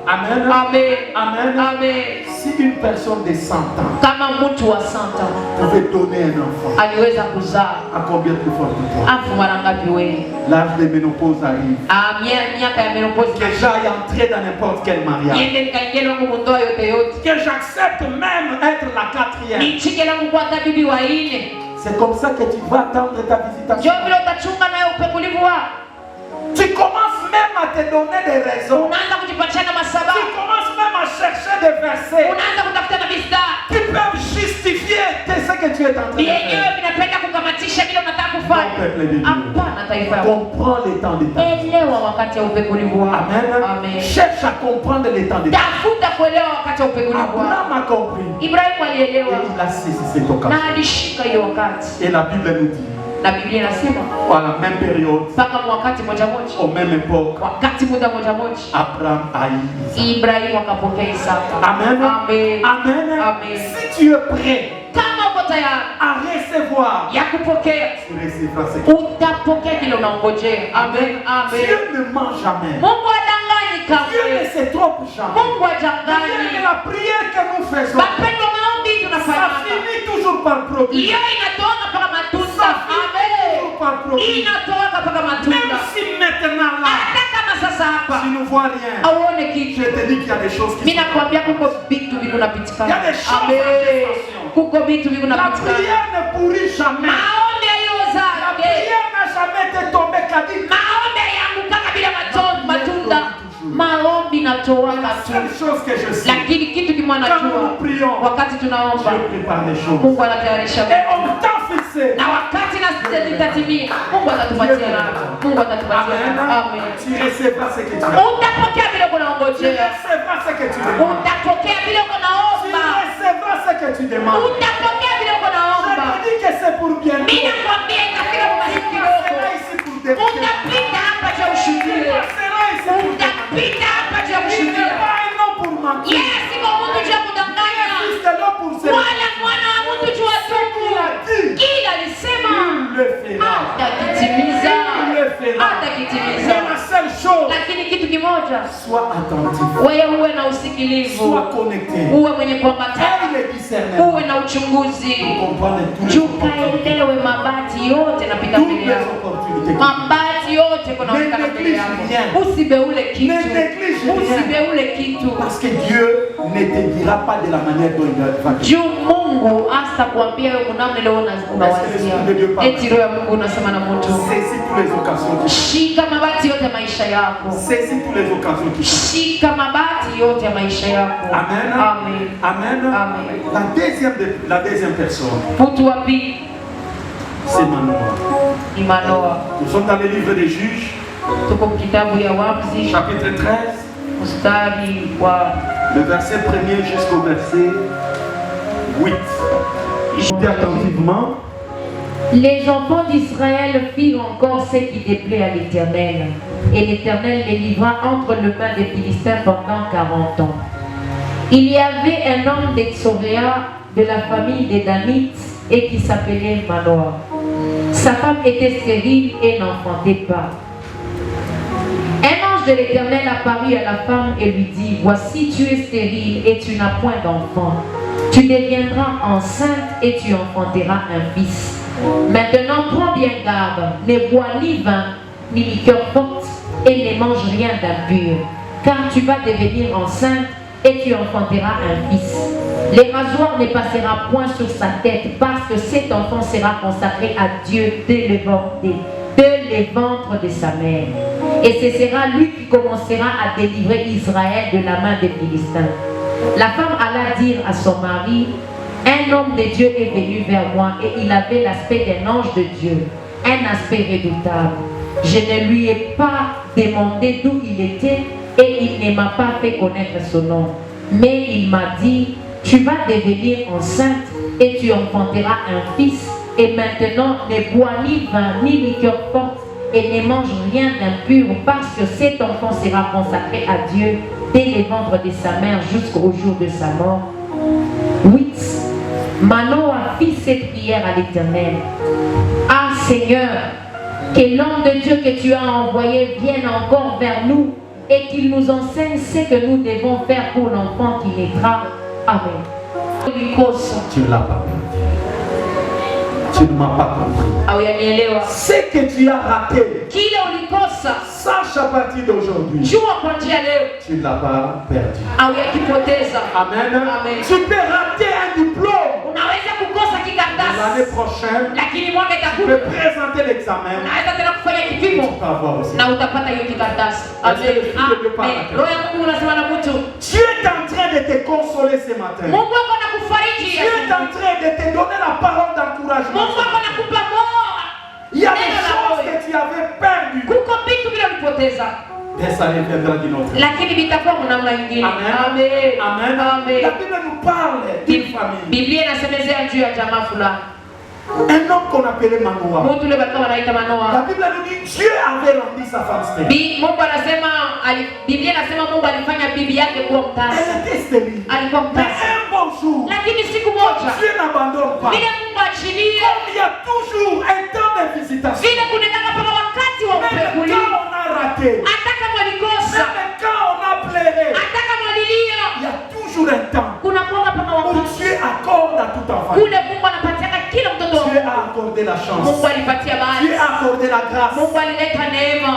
Amen. Amen. Amen. Amen. Si une personne de 100 ans Kama mtu wa santa pouvait donner un enfant, aliweza kuzaa, à combien plus fort que toi? afu mara ngapi wewe? L'âge de ménopause arrive. Miaka ya menopause Que j'aille entrer dans n'importe quel mariage. niende nikaingia langu mundoa yote yote, Que j'accepte même être la 4e. nichike langu kuwa hata bibi wa nne. C'est comme ça que tu vas attendre ta visitation. Njoo vile utachunga nayo upekulivu wako. Tu commences même à te donner des raisons. Unaanza kujipatia na Tu masababu, commences même à chercher des versets unaanza kutafuta na mistari qui peuvent justifier ce que tu es en train de yenyewe faire. vinapenda kukamatisha vile unataka Mon kufanya. peuple de Dieu, Hapana, taifa yako, comprends les temps de ta vie. elewa wakati wa upekulivu wako. Amen. Amen. Cherche à comprendre les temps de ta vie. Tafuta kuelewa wakati wa upekulivu wako. Abraham a compris. Ibrahimu Et alielewa il a saisi cette na occasion. alishika hiyo wakati, Et la Bible nous dit, na Biblia inasema à la même période, mpaka wakati moja moja, au même époque, wakati muda moja moja, Abraham a eu Isaac. Ibrahimu akapokea Isaka. Amen. Amen. Amen. Amen. Si tu es prêt Kama uko nyota à recevoir. ya kupokea, Tu recevras ce que utapokea kile unaongojea. Amen. Amen. Dieu ne ment jamais. Mungu hadanganyi Dieu ne kamwe. se trompe jamais. Mungu hadanganyi. Et la prière que nous faisons, Mapendo maombi ça tunafanya. finit toujours par produire. Hiyo inatoka mpaka matunda. Ça finit Amen. toujours par produire. Inatoka mpaka Même matunda. si maintenant là, Hata kama sasa hapa tu ne vois rien, auone kitu. je te dis qu'il y a des choses qui Mimi sont nakwambia kuko vitu vikunapitikana. Il y a des choses Amen. en gestation. Kuko vitu La vikunapitikana. prière ne pourrit jamais. Maombi La yozake. prière n'a jamais été tombée kadiri. Maombi yanguka bila matunda. Maombi natoa La seule matunda. chose que je sais, Lakini kitu kimoja quand najua, nous prions, wakati tunaomba Dieu prépare des choses. Mungu anatayarisha Et au temps fixé, na wakati na zitatimia, Mungu atatupatia nako. Mungu atatupatia nako. Amen. tu recevras ce que tu as. Utapokea vile Tu unaongojea. recevras ce que tu demandes. Utapokea vile Tu unaomba. recevras ce que tu demandes. Utapokea vile Je unaomba. te dis que c'est pour bientôt. Mimi nakwambia itafika kwa Tu siku passeras kidogo. ici pour débuter. Utapita hapa cha Tu ushuhuda. passeras ici pour débuter. Utapita hapa cha Il ushuhuda. n'est pas un nom pour mentir. Yes, iko mtu cha kudanganya. Fils de l'homme pour se Wala mwana wa mtu tu atubu. Kila alisema Il le fera. atakitimiza. Il le fera. Atakitimiza. C'est la seule chose. Lakini kitu kimoja, Sois attentif. wewe uwe na usikilivu, Sois connecté. uwe mwenye kuambatana, Aie le discernement. uwe na uchunguzi, Comprendre tous les jukaelewe mabati yote napita toutes mbele les yako. opportunités. Mabati yote kunaonekana mbele yako. Usibeule kitu. Usibeule kitu. Parce que Dieu ne te dira pas de la manière dont il va te dire. Juu Mungu hasa kuambia wewe namna leo unawazia. Eti roho ya Mungu unasema na mtu. Saisis toutes les occasions qui Shika mabati yote ya maisha yako. Saisis toutes les occasions qui Shika mabati yote ya maisha yako. Amen. Amen. Amen. Amen. La deuxième personne, Mtu wa pili c'est Manoah. ni Manoa. Nous sommes dans le livre des Juges, Tuko kitabu ya Waamuzi chapitre 13, mstari wa le verset 1er jusqu'au verset 8. Écoutez attentivement. Les enfants d'Israël firent encore ce qui déplaît à l'Éternel. Et l'Éternel les livra entre les mains des Philistins pendant 40 ans. Il y avait un homme d'Exoréa de la famille des Danites et qui s'appelait Manoah. Sa femme était stérile et n'enfantait pas. Un ange de l'Éternel apparut à la femme et lui dit: voici, tu es stérile et tu n'as point d'enfant. Tu deviendras enceinte et tu enfanteras un fils. Maintenant, prends bien garde, ne bois ni vin, ni liqueur forte, et ne mange rien d'impur, car tu vas devenir enceinte et tu enfanteras un fils. Le rasoir ne passera point sur sa tête, parce que cet enfant sera consacré à Dieu dès le ventre de sa mère. Et ce sera lui qui commencera à délivrer Israël de la main des Philistins. La femme alla dire à son mari: un homme de Dieu est venu vers moi et il avait l'aspect d'un ange de Dieu, un aspect redoutable. Je ne lui ai pas demandé d'où il était et il ne m'a pas fait connaître son nom. Mais il m'a dit: tu vas devenir enceinte et tu enfanteras un fils. Et maintenant, ne bois ni vin ni liqueur forte et ne mange rien d'impur, parce que cet enfant sera consacré à Dieu dès le ventre de sa mère jusqu'au jour de sa mort. 8. Manoah fit cette prière à l'Éternel: ah Seigneur, que l'homme de Dieu que tu as envoyé vienne encore vers nous et qu'il nous enseigne ce que nous devons faire pour l'enfant qui naîtra. Amen. Tu ne l'as pas compris. Tu ne m'as pas compris. Ce que tu as raté, sache à partir d'aujourd'hui, tu ne l'as pas perdu. Amen. Tu peux rater un diplôme. L'année prochaine, tu peux présenter l'examen. Tu vas avoir aussi. Dieu est en train de te consoler ce matin. Dieu est en train de te donner la parole d'encouragement. Il y a des choses que tu avais perdues. Et ça reviendra d'une autre. Amen. Amen. Amen. La Bible nous parle d'une famille. Un homme qu'on appelait Manoah. La Bible nous dit Dieu avait rendu sa femme stérile. Elle était stérile. Mais un bon jour, kungoja. Dieu n'abandonne pas. Vile Mungu achilia. Comme il y a toujours un temps de visitation. Vile kunenanga paka wakati wa Même upekuli. quand on a raté. Hata kama ulikosa. Même quand on a pleuré. Hata kama ulilia. Il y a toujours un temps Kuna kuanga paka où wakati. Dieu accorde à tout enfant. Kule Mungu anapatiaka kila mtoto wa Dieu Mungu. a accordé la chance. Mungu alipatia Dieu bahati. a accordé la grâce Mungu alileta neema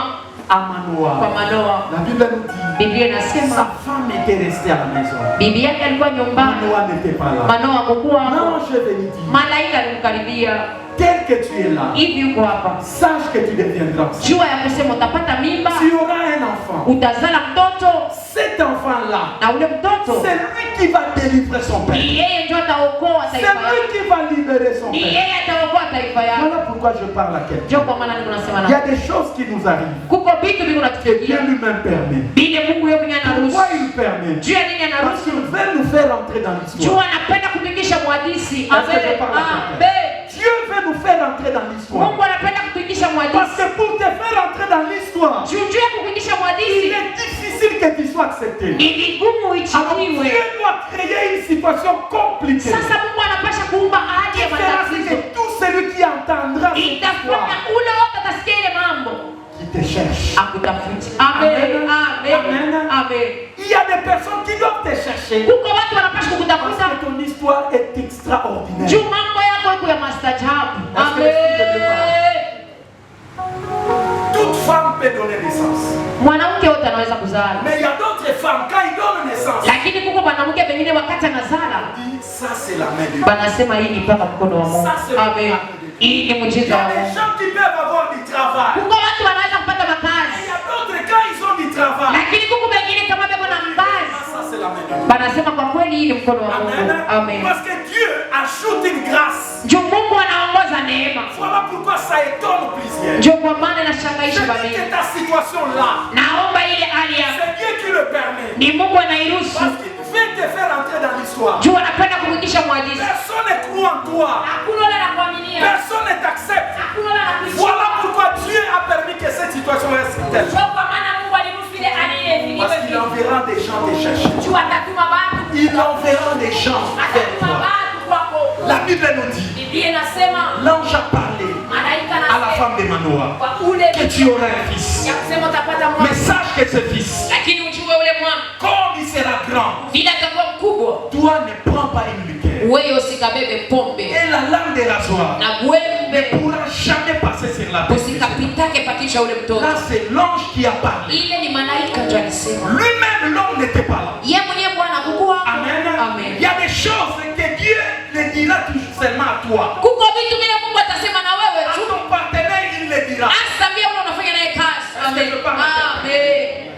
à Manoah. kwa Manoa. La Bible nous dit Biblia sa inasema femme était restée à la maison. bibi yake alikuwa nyumbani. Manoah n'était pas là. Manoa hakukuwa hapo. Non, je vais lui dire, Malaika alimkaribia, tel que tu es là, hivi uko hapa, sache que tu deviendras. jua ya kusema utapata mimba, Tu auras un enfant. utazala mtoto, Cet enfant-là, na ule mtoto c'est lui qui va délivrer son père. ni yeye ndio ataokoa C'est taifa lui yake, qui va libérer son ni père. yeye ataokoa taifa yake. Voilà pourquoi je parle à quelqu'un. Ndio kwa maana niko nasema Il y a na des choses qui nous arrivent. kuko vitu viko Que Dieu natufikia lui-même permet. bile Mungu yeye mwenyewe anaruhusu. Pourquoi il permet? Juu ya nini Parce anaruhusu? qu'il veut nous faire entrer dans Juu l'histoire. anapenda kutuingisha mwadisi. Est-ce que je Amen. parle à quelqu'un? Amen. Dieu veut nous faire entrer dans l'histoire. Mungu anapenda kutuingisha Parce mwadisi. que pour te faire entrer dans l'histoire, Juu ya kukuingisha il mwadisi est difficile que tu sois accepté. ni vigumu Alors Dieu uichiliwe. doit créer une situation compliquée. Sasa Mungu anapasha kuumba hali ya Qui fera ce matatizo. que tout celui qui entendra cette Itafanya histoire, ule wote atasikia ile mambo qui te cherche. akutafuti. Amen. Amen. Amen. Amen. Il y a des personnes qui doivent te chercher Kuko watu wanapasha parce kukutafuta que ton histoire est extraordinaire. juu mambo yako iko ya mastajabu. Est-ce que l'esprit de Dieu Amen. Toute femme peut donner naissance. Mwanamke wote anaweza kuzala, Mais il y a d'autres femmes, quand ils donnent naissance, lakini kuko mwanamke pengine wakati anazala ils disent ça c'est la main de Dieu. banasema hii ni mpaka mkono wa Mungu. Amen. Hii ni Il y muujiza wa a des Mungu. gens qui peuvent avoir du travail. Kuko watu wanaweza kupata Et il makazi, y a d'autres quand ils ont du travail. lakini kuko pengine kama beko na mkazi Ça c'est la main de Dieu. banasema kwa kweli hii ni mkono wa Mungu. Amen. Amen. Parce que Dieu ajoute une grâce. Ndio Mungu anaongoza neema. Voilà pourquoi ça étonne plusieurs. Ndio kwa maana Je inashangaisha dis baadhi. que ta situation là, Naomba ile hali yako c'est Dieu qui le permet. ni Mungu anairuhusu. Parce qu'il veut te faire entrer dans l'histoire. Juu anapenda kumwingisha mwadisi. Personne ne croit en toi. Hakuna wala anakuaminia. Personne ne t'accepte. Hakuna wala anakuheshimu. Voilà pourquoi Dieu a permis que cette situation reste telle. Ndio kwa maana Mungu aliruhusu ile hali ile Parce ifike. qu'il enverra des gens te chercher. Juu atatuma watu. Il enverra des gens vers Atatuma toi. watu kwako. La Bible nous dit, Biblia inasema l'ange a parlé malaika à la femme de Manoah kwa ule que tu auras un fils. ya kusema utapata Mais mwana. sache que ce fils, Lakini ujue ule mwana comme il sera grand, vile atakuwa mkubwa, toi ne prends pas une liqueur. wewe usikabebe pombe Et la lame des rasoirs na ne gwembe pourra jamais passer sur la tête. usikapitake patisha ule mtoto. Là, c'est l'ange qui a parlé. Ile ni malaika ndio alisema. Lui-même, l'homme n'était pas là. Yeye mwenyewe Bwana kukua. Amen. Amen. Il y a des choses que Dieu ne dira toujours seulement à toi. Kuko vitu vile Mungu atasema na wewe À tu. ton partenaire, il le dira. Hasa pia ule unafanya naye kazi. Amen. Amen.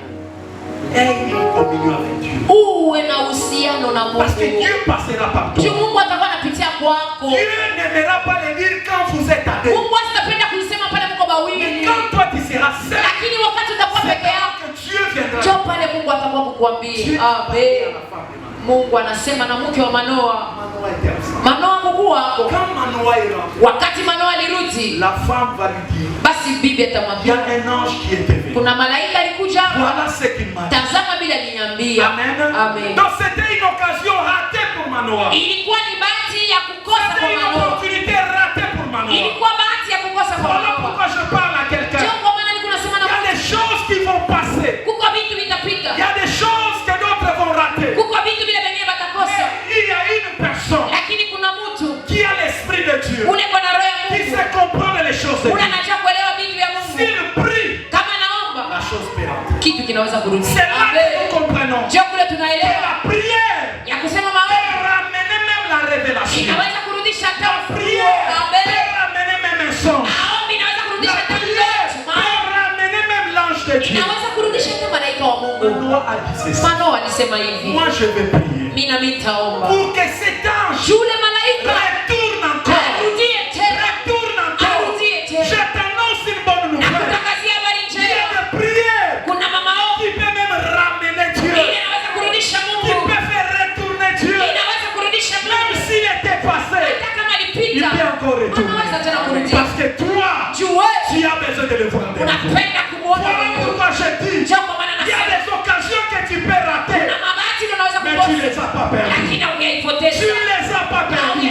Et il communion avec Dieu. Uwe na uhusiano na Parce que Mungu. Dieu passera par toi. Juu Mungu atakuwa anapitia kwako. Dieu n'aimera pas le dire quand vous êtes à deux. Mungu asitapenda kuisema pale mko Mais bawili. quand toi tu seras seul, Lakini wakati utakuwa c'est peke yako, que Dieu viendra. njoo pale Mungu atakuwa Dieu kukuambia. parlera à Amen. la femme de Manoah. Mungu anasema na mke wa Manoa. Manoah était absent. Manoa mkuu wako. Quand Manoah est rentré, Wakati Manoa alirudi, la femme va lui dire, basi bibi il y a atamwambia un ange qui était venu. kuna malaika alikuja hapa. Voilà ce qu'il m'a dit. Tazama bila aliniambia. Amen. Amen. Donc c'était une occasion ratée pour Manoah. Ilikuwa ni bahati ya kukosa kwa C'était une Manoa. opportunité ratée pour Manoah. Ilikuwa bahati ya kukosa kwa Voilà Manoa. pourquoi je parle à quelqu'un. Ndio kwa maana nilikuwa nasema Il y na a des choses qui vont passer. kuko vitu vitapita. Il y a des choses que d'autres vont rater. Kuko vitu vile vingine watakosa. Mais il y a une personne Lakini kuna mtu qui a l'esprit de Dieu, ule kwa na roho ya qui Mungu. sait comprendre les choses de Ule Dieu. anajua kuelewa vitu vya Mungu. S'il prie, Kama naomba la chose peut rentrer. kitu kinaweza kurudi. C'est là que nous comprenons Ndio kule que tunaelewa la prière ya kusema peut maombi ramener même la révélation. inaweza kurudisha hata La prière Amen. peut ramener même un son. Maombi inaweza kurudisha La hata prière ndoto. peut ramener même l'ange de Dieu. Inaweza kurudisha hata malaika wa Mungu. Manoah a dit ceci. Manoa alisema hivi. Moi je vais prier Mimi na mimi nitaomba. pour que cet ange Yule malaika retourne encore. arudie tena. Retourne encore. Arudie tena. Je t'annonce une bonne Na nouvelle. kutangazia habari Il y a njema. des prières Kuna maombi qui peut même ramener Dieu. ile inaweza kurudisha Qui Mungu. peut faire retourner Dieu. Inaweza kurudisha Même Mungu. s'il était passé, Hata kama il alipita. peut encore retourner. Anaweza tena kurudia. Parce que toi, Juu tu as besoin de le voir. unapenda kumuona Voilà Mungu. pourquoi je dis, Ndio kwa maana il y a nasema des occasions que tu peux rater, na mabati unaweza mais tu ne kukosa. les as pas perdues. Lakini Tu ungeipoteza. ne les as pas perdues.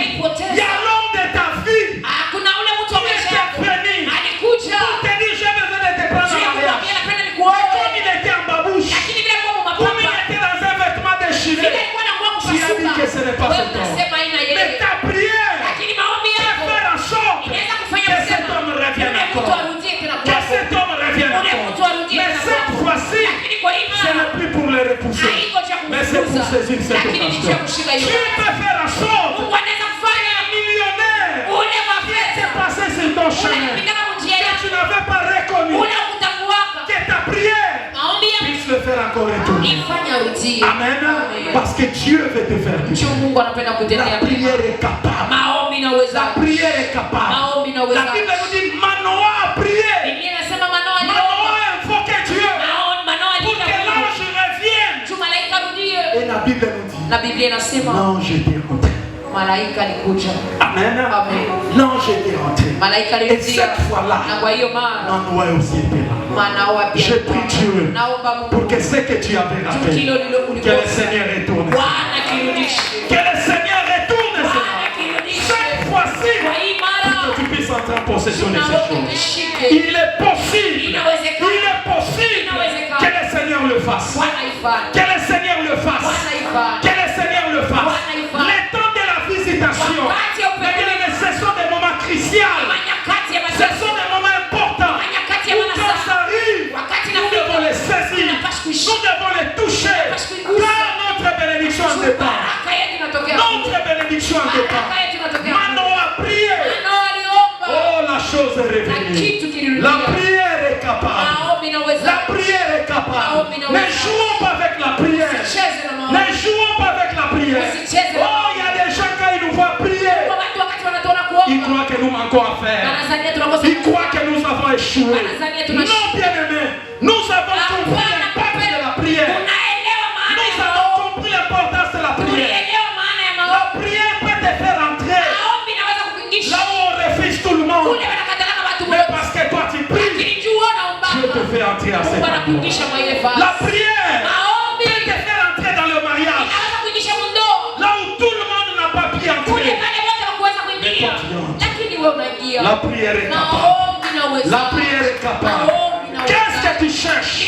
pousser, mais c'est pour saisir cette occasion. Dieu peut faire en sorte qu'un millionnaire qui était passé sur ton chemin, que tu n'avais pas reconnu, que ta prière puisse le faire encore retourner. Amen. Parce que Dieu veut te faire du bien. La prière est capable. La prière est capable. La Bible nous dit Manoah a prié. Manoah a invoqué Dieu pour que l'ange revienne. Et la Bible nous dit l'ange était rentré. Amen. L'ange était rentré. Et cette fois-là, Manoah aussi était là. Je prie Dieu pour que ce que tu avais raté, que le Seigneur retourne. Que le Seigneur retourne cette fois-ci, pour que tu puisses entrer en possession de ces choses. Il est possible que le Seigneur le fasse. Que le Seigneur le fasse. Que le Seigneur le fasse. Le temps de la visitation, ce sont des moments cruciaux. Ce sont des moments importants. Où quand ça arrive, nous devons les saisir. Nous devons les toucher. Car notre bénédiction en dépend. Notre bénédiction en dépend. Manoah a prié. Oh, la chose est révélée. La prière est capable. La prière est capable. Ne jouons pas avec la prière. Ne jouons pas avec la prière. Oh, il y a des gens quand ils nous voient prier, ils croient que nous manquons à faire. Ils croient que nous avons échoué. Non, bien-aimés, nous avons compris l'impact de la prière. Nous avons compris l'importance de la prière. La prière peut te faire entrer là où on refuse tout le monde. Mais parce que toi tu pries, Dieu te fait entrer à cet endroit. La prière peut te faire entrer dans le mariage. Là où tout le monde n'a pas pu entrer. Mais toi tu entres. La prière est capable. La prière est capable. Qu'est-ce que tu cherches?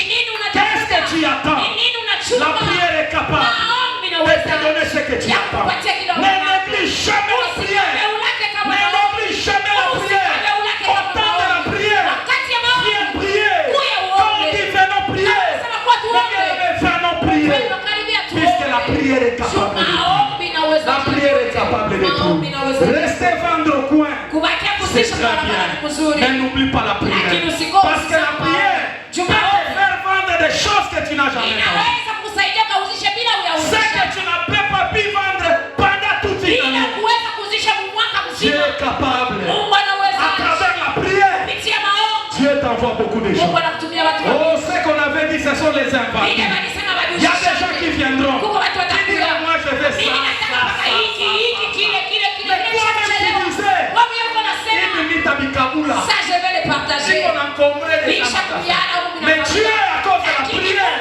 Qu'est-ce que tu attends? La prière est capable de te donner ce que tu attends. Ne néglige jamais la prière. Ne néglige jamais la prière. Au temps de la prière, viens prier. Quand on dit venons prier, venons prier. Puisque la prière est capable de tout. La prière est capable de tout. Restez vendre au coin, c'est très bien. Mais n'oublie pas la prière. Parce que la prière peut te faire vendre des choses que tu n'as jamais vendues. Ce que tu n'as pas pu vendre pendant toute une année. Dieu est capable. À travers la prière, Dieu t'envoie beaucoup de choses. Oh, ce qu'on avait dit, ce sont les invendus. Il y a des gens qui viendront. Qui diront, moi je vais ça. Mais toi-même tu disais, ça je vais les partager. Mais Dieu, à cause de la prière,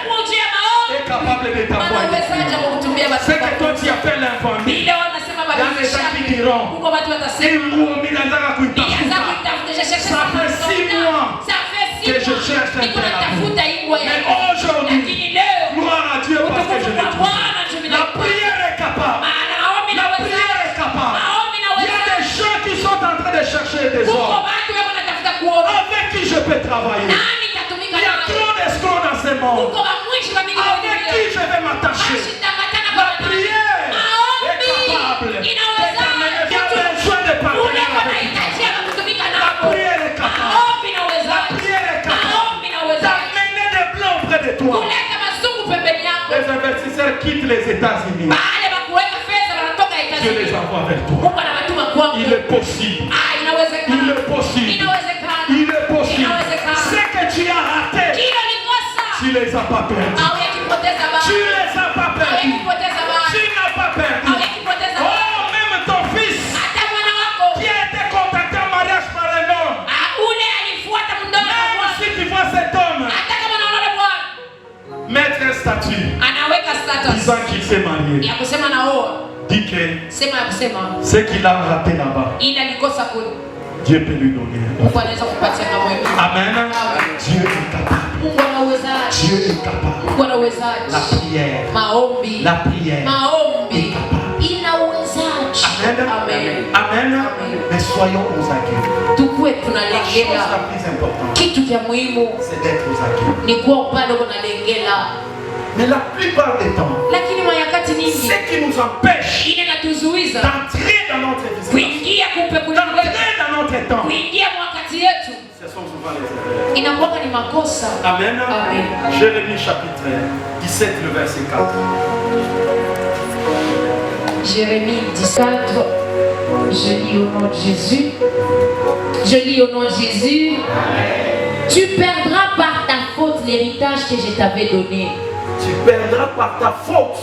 est capable de t'envoyer. Ce que toi tu as fait l'invendu. Il y a des gens qui diront, ça fait 6 mois que je cherche un tel amour. Mais aujourd'hui, gloire à Dieu parce que je l'ai trouvé. La prière est capable. La prière est capable. Il y a des gens qui sont en train de chercher des hommes avec qui je peux travailler. Il y a trop d'escrocs dans ce monde avec qui je vais m'attacher. La prière est capable. Il y a besoin de partenaires avec toi. La prière est capable. La prière est capable d'amener des blancs auprès de toi. Les investisseurs quittent les États-Unis. Dieu les envoie vers toi. Il est possible. Il est possible. Il est possible. Ce que tu as raté, tu les as pas perdus. Tu les as pas perdus. Tu n'as pas perdu. Oh, même ton fils qui a été contacté en mariage par un homme. Même si tu vois cet homme mettre un statut disant qu'il s'est marié, dit que ce qu'il a raté là-bas, Dieu peut lui donner. Amen. Dieu est capable. Dieu est capable. La prière. La prière est capable. Amen. Amen. Mais soyons aux aguets. La chose la plus importante, c'est d'être aux aguets. Mais la plupart des temps, lakini nyakati nyingi ce qui nous empêche inatuzuiza d'entrer dans notre vie, kuingia d'entrer dans notre temps, kuingia wakati yetu, ce sont souvent les erreurs. inakuwa ni makosa. Amen. Amen. Jérémie chapitre 17, le verset 4. Jérémie 14, je lis au nom de Jésus. Je lis au nom de Jésus. Tu perdras par ta faute l'héritage que je t'avais donné. Tu perdras par ta faute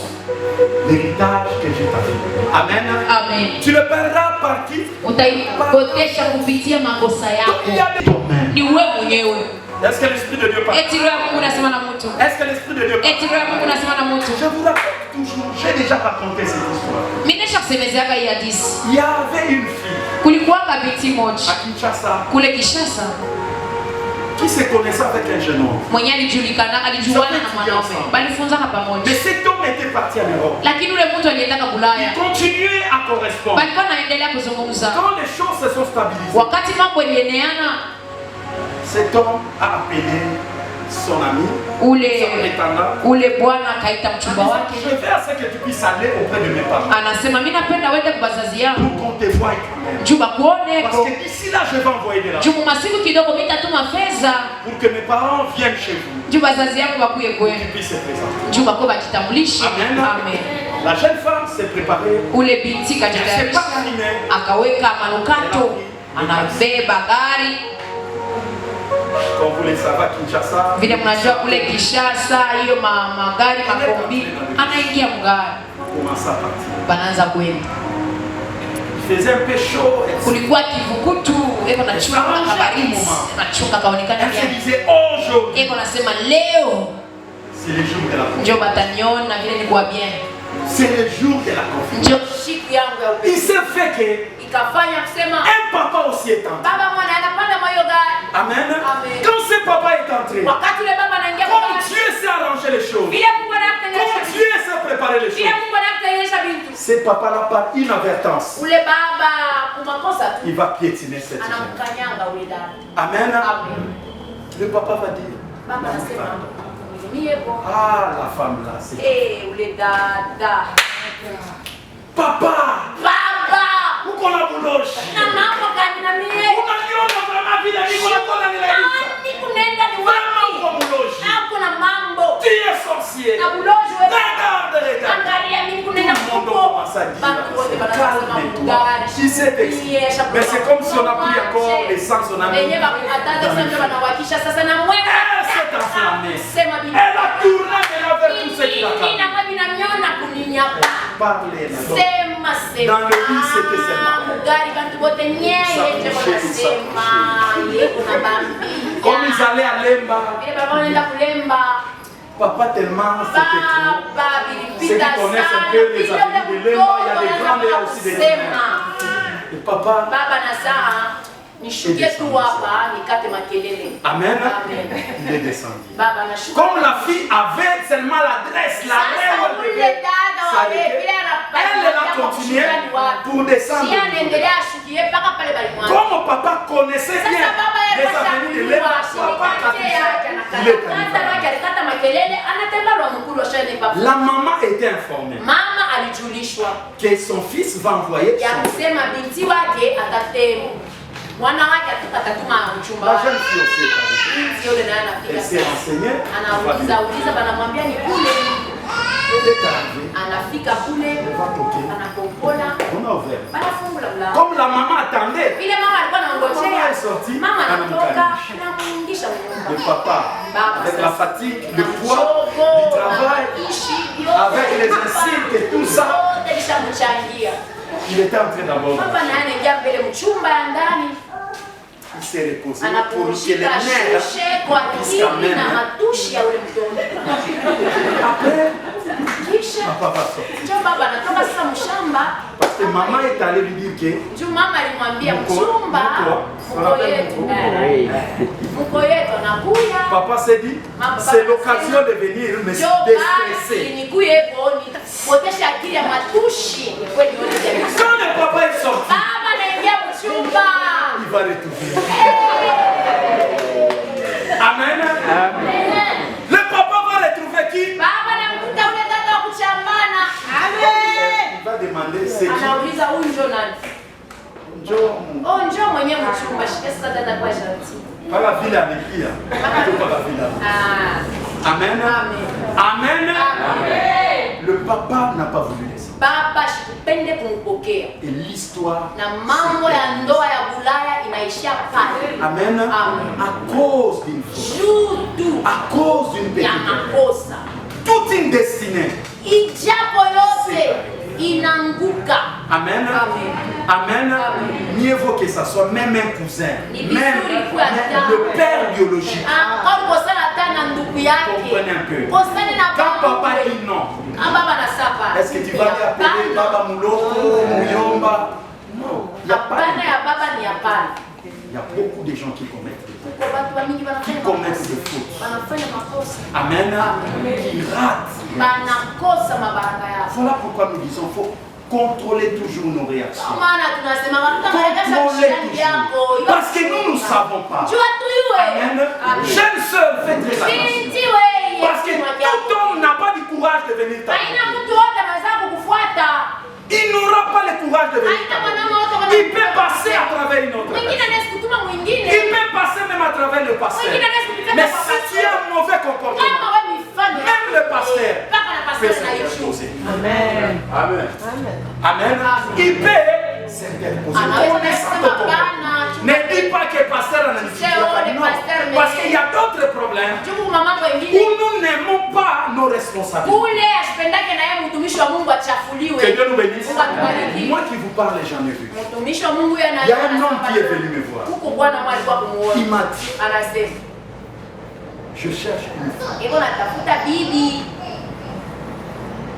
l'héritage que je t'avais donné. Amen. Amen. Tu le perdras par qui? Utaipotesha kupitia makosa yako. Ni wewe mwenyewe. Est-ce que l'Esprit de Dieu parle? Eti roho ya Mungu nasema na mtu. Est-ce que l'Esprit de Dieu parle? Eti roho ya Mungu nasema na mtu. Je vous raconte toujours, j'ai déjà raconté cette histoire. Minesha kusemezeaka hii hadithi. Il y avait une fille Kulikuwa binti moja à Kinshasa kule Kinshasa qui se connaissait avec un jeune homme. mwenye alijuana na mwanaume. Balifunzana pamoja. Mais cet homme était parti en Europe. Lakini ule mtu alienda Bulaya. Il continuait à correspondre. Balikuwa naendelea kuzungumza. Quand les choses se sont stabilisées, Wakati mambo yalieneana, cet homme a appelé son ami, son prétendant. ule bwana akaita mchumba wake. Je veux à ce que tu puisses aller auprès de mes parents. Anasema mimi napenda uende kwa wazazi yangu. Pour qu'on te voie quand même. Juba kuone. Parce que d'ici là, je vais envoyer de l'argent. Juba masiku kidogo mitatuma fedha. Pour que mes parents viennent chez vous. Juba wazazi yangu wakuye kwenu. Qu'ils puissent se présenter. Juba kwa bajitambulishe. Amen. Amen. La jeune femme s'est préparée. Ule binti kajitayarisha. Akaweka manukato. Anabeba gari. Comme vous le savez, Kinshasa. Vile mnajua kule Kinshasa hiyo magari makombi anaingia mgari. Commence à partir. Banaanza kwenda. Il faisait un peu chaud. Kulikuwa kivukutu, eko na chunga kabaridi. Na chunga kaonekana Elle se bien. disait aujourd'hui. Eko nasema leo C'est le jour de la confiance. ndio bataniona vile nikuwa bien. C'est le jour de la confiance. Ndio siku yangu ya Il upendo. s'est fait que Ikafanya kusema un papa aussi est entré. baba mwana anapanda moyo gari. Amen. Amen. Quand ce papa est entré, Wakati ule baba anaingia kwa comme gari. Dieu s'est arrangé les choses, Vile Mungu anakutengeneza comme vitu. Dieu s'est préparé les Vile choses, Mungu anakutengeneza vitu. ce papa-là, par inadvertance, Ule baba kumakosa tu il va piétiner cette jeune. anamkanyanga ule dada. Amen. Amen. Le papa va dire, Baba anasema mimi yepo. ah, la femme là, c'est... Ule dada. Papa, Baba. uko na buloshi. Na mambo gani na mie? Unaniona kama vile niko na kona nilaita. Ni kunenda ni Mama wapi? uko buloshi. Hapo na mambo. Tu es sorcier. Na buloji wewe. Regarde, regarde. Angalia mimi kunenda Tout le monde kuko. commence à dire, Bantu wote banasema calme-toi. mugari. Qui s'est excité. Mais c'est comme si on a pris encore l'essence, on a mis Wenye bakataza dans le sasa feu. wanawakisha sasa na mwewe. Elle s'est enflammée. Sema bibi. Elle a tourné maintenant vers tout ce qui Nini l'attend. na mimi namiona kuninyapa. Parlez là. Sema sema. Dans le lit, c'était seulement. Mugari bantu wote nyeye nje wanasema. Yeko na bambi. Comme ils allaient à Lemba, Vile baba wanaenda kulemba. papa tellement c'était trop. Baba Ceux qui connaissent un peu les avenue de Lemba, il y a des grands et il y a aussi des petits. Et papa, baba na saa nishukie tu hapa nikate makelele. Amen. Amen. Il est descendu. Baba nashukia. Comme la fille avait seulement l'adresse, la Sasa où elle ule devait dada wale s'arrêter, vile elle a continué pour descendre. Si anaendelea ashukie mpaka pale balimwana. Comme papa connaissait bien Sasa baba les yeye avenues de Lemba, papa il est arrivé. alikata makelele anatenda lwa mkulu wa shani papa. La maman était informée Mama alijulishwa que son fils va envoyer ya son kusema binti wake atatemu. Mwana wake atatuma mchumba La wake. jeune fille aussi est arrivée. Binti yule naye Elle anafika. s'est renseignée. Anauliza banamwambia ni kule. Elle est arrivée. Anafika kule. Elle va toquer. Anapopola. On a ouvert. Banafungula mlango. Comme la maman attendait, Vile mama alikuwa anaongojea. Mama est sortie, Mama anatoka anamkaribisha. anamuingisha nyumba. le papa, Baba avec sasa. la fatigue, le Na poids mchogo, du na travail, maishi, yote avec les baba. insultes et tout ça, Yote lishamchangia. il était en train d'aborder. Baba naye anaingia mbele mchumba ya ndani. Il s'est reposé pour que les Anapumzika nerfs shushe kwa akili na matushi ya ule mtoto. Après, Kisha papa va sortir. njoo baba anatoka sasa mshamba. Parce que maman est allée lui dire que Njoo mama alimwambia Mko- mchumba mko- mko yetu. Mko yetu anakuya. papa s'est dit, Maman, c'est papa, l'occasion de venir me Njoo basi déstresser. nikuye poni. Potesha akili ya matushi. Ni kweli yote jamii. Quand le papa est sorti, Baba anaingia mchumba. il va retrouver. Amen. Le papa va retrouver qui? Baba njoo nani? Oh, njoo mwenyewe mchumba, shika sasa dada kwa sharti. Para vile amekia. Para vile. Amen. Amen. Amen. Le papa n'a pas voulu laisser. Baba shikupende kumpokea. Et l'histoire na mambo ya ndoa ya Bulaya inaishia pale. Amen. Amen. À cause d'une faute. À cause d'une péché. Toute une destinée. Ijapo yote inanguka. Amen. Amen. Mieux vaut que ça soit même un cousin, même le père biologique. Comprenez un peu. Quand papa dit non, est-ce que tu vas lui appeler Baba Mouloko, Mouyomba? Non. Il y a beaucoup de gens qui commettent des fautes. Amen. Qui ratent. Voilà pourquoi nous disons qu'il faut contrôler toujours nos réactions. Contrôler toujours. Parce que nous ne savons pas. Amen. Jeune sœur, faites très attention. Parce que tout homme n'a pas du courage de venir t'appeler. Il n'aura pas le courage de venir t'appeler. Il peut passer à travers une autre personne. Il peut passer même à travers le pasteur. Mais si tu as un mauvais comportement, même le pasteur peut s'interposer. Amen. Amen. Amen. Il peut s'interposer. Ne dis pas que le pasteur en a dit non. Parce qu'il y a d'autres problèmes où nous n'aimons pas nos responsabilités. Que Dieu nous bénisse. Moi qui vous parle, j'en ai vu. Il y a un homme qui est venu me voir. Il m'a dit, je cherche une femme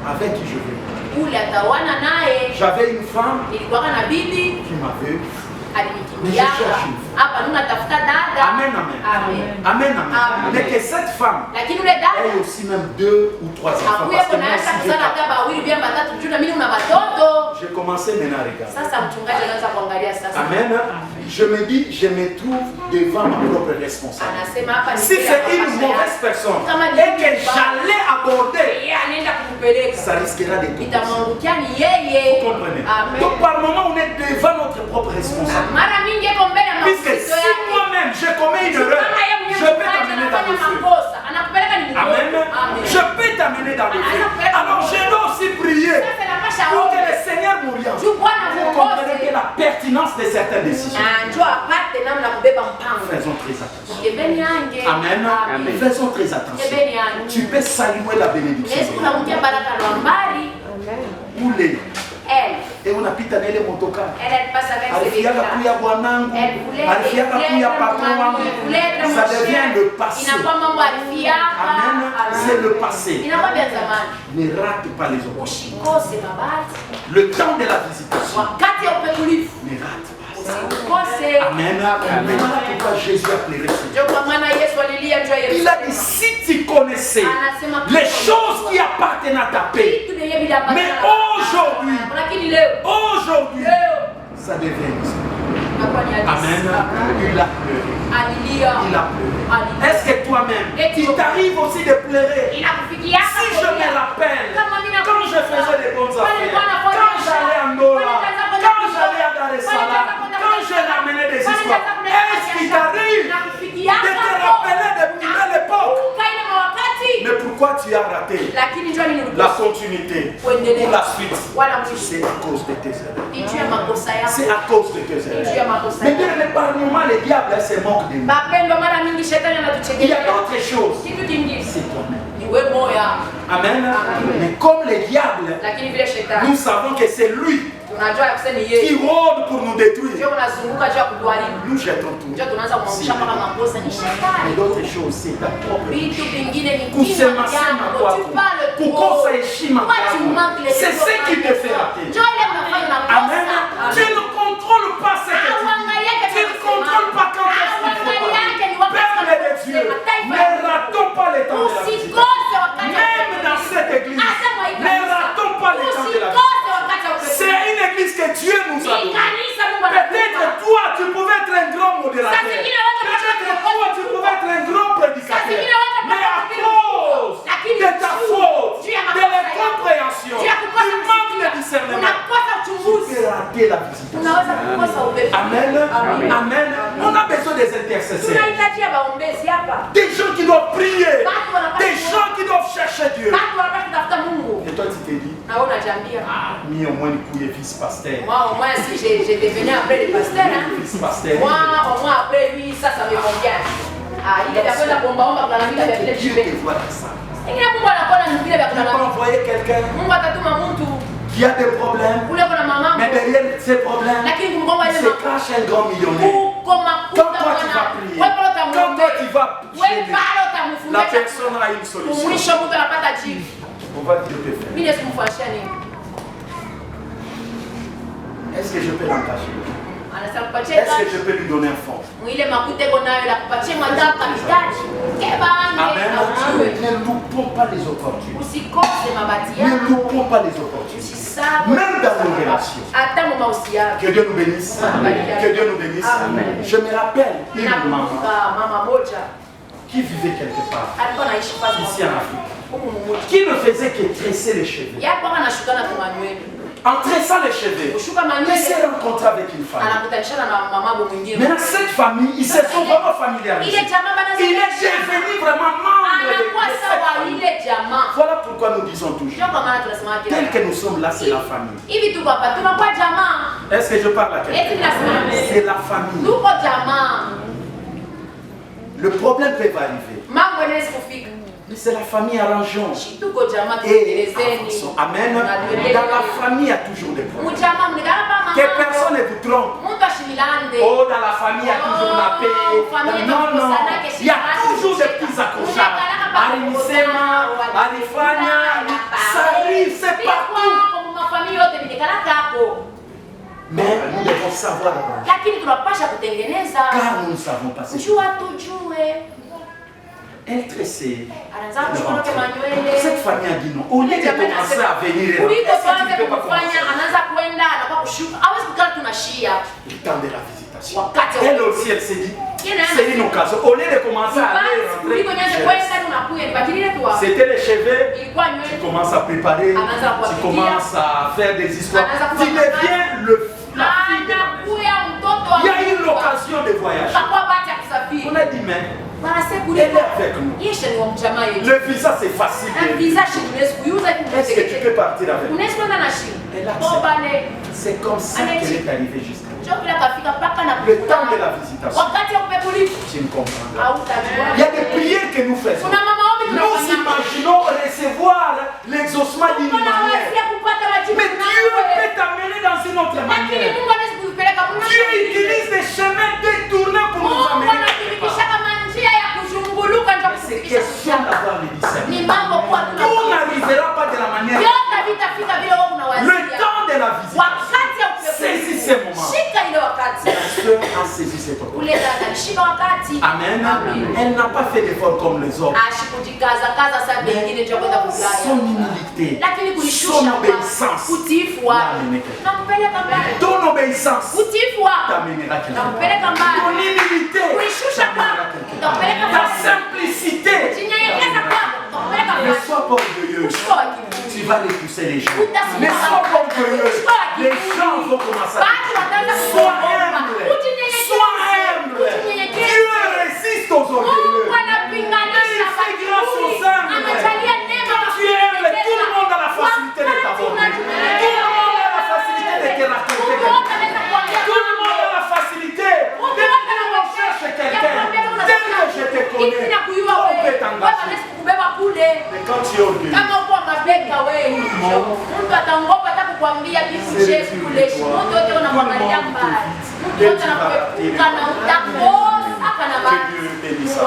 avec qui je veux. J'avais une femme qui m'avait. Mais je cherche une femme. Amen, amen. Amen, amen. Mais que cette femme ait aussi même 2 ou 3 enfants. Parce que moi aussi j'ai commencé maintenant à regarder. Amen. Je me dis, je me trouve devant ma propre responsabilité. Si c'est une mauvaise personne et que j'allais aborder, ça risquera de tout. Vous comprenez? Donc par moment, on est devant notre propre responsabilité. Puisque si moi-même je commets une erreur, je peux t'amener dans le feu. Amen. Je peux t'amener dans le feu. Alors je dois aussi prier pour que le Seigneur m'oriente. Vous comprenez que la pertinence de certaines décisions. Faisons très attention. Amen. Faisons très attention. Tu peux saluer la bénédiction. Où les et on a pita nele motoka. Elle passe avec ses vêtements. Elle voulait ça devient le passé. Amen. C'est le passé. Ne rate pas les opportunités. Le temps de la visitation. Ne rate pas. Amen. Voilà pourquoi Jésus a pleuré. Il a dit, si tu connaissais les choses qui appartiennent à ta paix, mais aujourd'hui, ça devient Amen. Il a pleuré. Il a pleuré. Est-ce que toi-même, il t'arrive aussi de pleurer? Si je me rappelle, quand je faisais des bonnes affaires, quand j'allais en Nora, quand j'allais à Dar es Salaam, quand je ramenais des histoires, est-ce qu'il t'arrive de te rappeler depuis l'époque? Mais pourquoi tu as raté la continuité ou la suite? C'est à cause de tes erreurs. C'est à cause de tes erreurs. Mais bien, par moment, le diable se moque de nous. Il y a d'autres choses. C'est toi-même. Amen. Mais comme le diable, nous savons que c'est lui qui rôde pour nous détruire. Nous jetons tout. Mais d'autres choses, c'est ta propre vie. C'est ce qui te fait rater. Amen. Tu ne contrôles pas ce que tu dis. Tu ne contrôles pas quand est-ce qu'il faut parler. Père de Dieu, ne ratons pas les temps de la vie. Même dans cette église, ne ratons pas les temps de la vie. C'est une église que Dieu nous a donnée. Peut-être toi, tu pouvais être un grand modérateur. Peut-être toi, tu pouvais être un grand prédicateur. Mais à cause de ta faute, de l'incompréhension, tu Amen. Amen. On a besoin des intercesseurs. Des gens qui doivent prier. Des gens qui doivent chercher Dieu. Et toi, tu t'es dit, mis au moins le coup de vice-pasteur. Moi, au moins, si j'ai devenu après le pasteur, moi, au moins après lui, ça me convient. Ah, il est d'accord la bombe, on va la vie avec Dieu te voit dans ça. Il peut envoyer quelqu'un qui a des problèmes, mais derrière ces problèmes, il se cache un grand millionnaire. Quand toi tu vas prier, quand toi tu vas prier, la personne a une solution. On va Dieu te faire. Est-ce que je peux l'engager? Est-ce que je peux lui donner un fonds? Amen. Ne loupons pas les opportunités. Ne loupons pas les opportunités. Même dans nos relations. Que Dieu nous bénisse. Que Dieu nous bénisse. Je me rappelle une maman qui vivait quelque part ici en Afrique, qui ne faisait que tresser les cheveux. En tressant les cheveux, il s'est rencontré avec une femme. Maintenant, cette famille, ils se sont vraiment familiarisés. Il est devenu vraiment membre de cette famille. Voilà pourquoi nous disons toujours, tel que nous sommes là, c'est la famille. Est-ce que je parle à quelqu'un? C'est la famille. Le problème peut arriver. Mais c'est la famille arrangeante. Et amen. Dans la famille, il y a toujours des problèmes. Que personne ne vous trompe. Oh, dans la famille, il y a toujours la paix. Non, non. Il y a toujours des petits accrochages. Arimisema, Arifania, ça arrive, c'est partout. Mais nous devons savoir. Car nous ne savons pas ce que elle tressait. Cette famille a dit non. Au lieu de commencer à venir, est-ce que tu ne peux pas commencer? Le temps de la visitation. Elle aussi, elle s'est dit, c'est une occasion. Au lieu de commencer à aller rentrer, c'était les cheveux, tu commences à préparer, tu commences à faire des histoires. Tu deviens la fille de la maison. Il y a eu l'occasion de voyager. On a dit, mais elle est avec nous. Le visa, c'est facile. Est-ce que tu peux partir avec nous? Elle accepte. C'est comme ça qu'elle est arrivée jusqu'à nous. Le temps de la visitation. Tu me comprends. Il y a des prières que nous faisons. Nous imaginons recevoir l'exaucement d'une manière. Mais Dieu peut t'amener dans une autre manière. Dieu utilise des chemins détournés pour nous amener. C'est question d'avoir le discernement. Tout n'arrivera pas de la manière. Le temps de la visitation. Saisis ces moments. La sœur a saisi cette opportunité. Amen. Elle n'a pas fait d'effort comme les autres. Son humilité, son obéissance ton obéissance t'amènera quelque part. Ton humilité t'amènera quelque part. Ta simplicité. Ne sois pas orgueilleux. Tu vas repousser les gens. Ne sois pas orgueilleux. Les gens vont commencer à te sois humble. Sois humble. Dieu résiste aux orgueilleux. Il fait grâce aux humbles. Tu es humble. Tout le monde a la facilité de t'aborder. Tout le monde a la facilité de te raconter. Tout le monde a la facilité de chercher quelqu'un. Dès que je te connais, on peut t'engager. Mais quand tu es orgueilleux, que Dieu bénisse.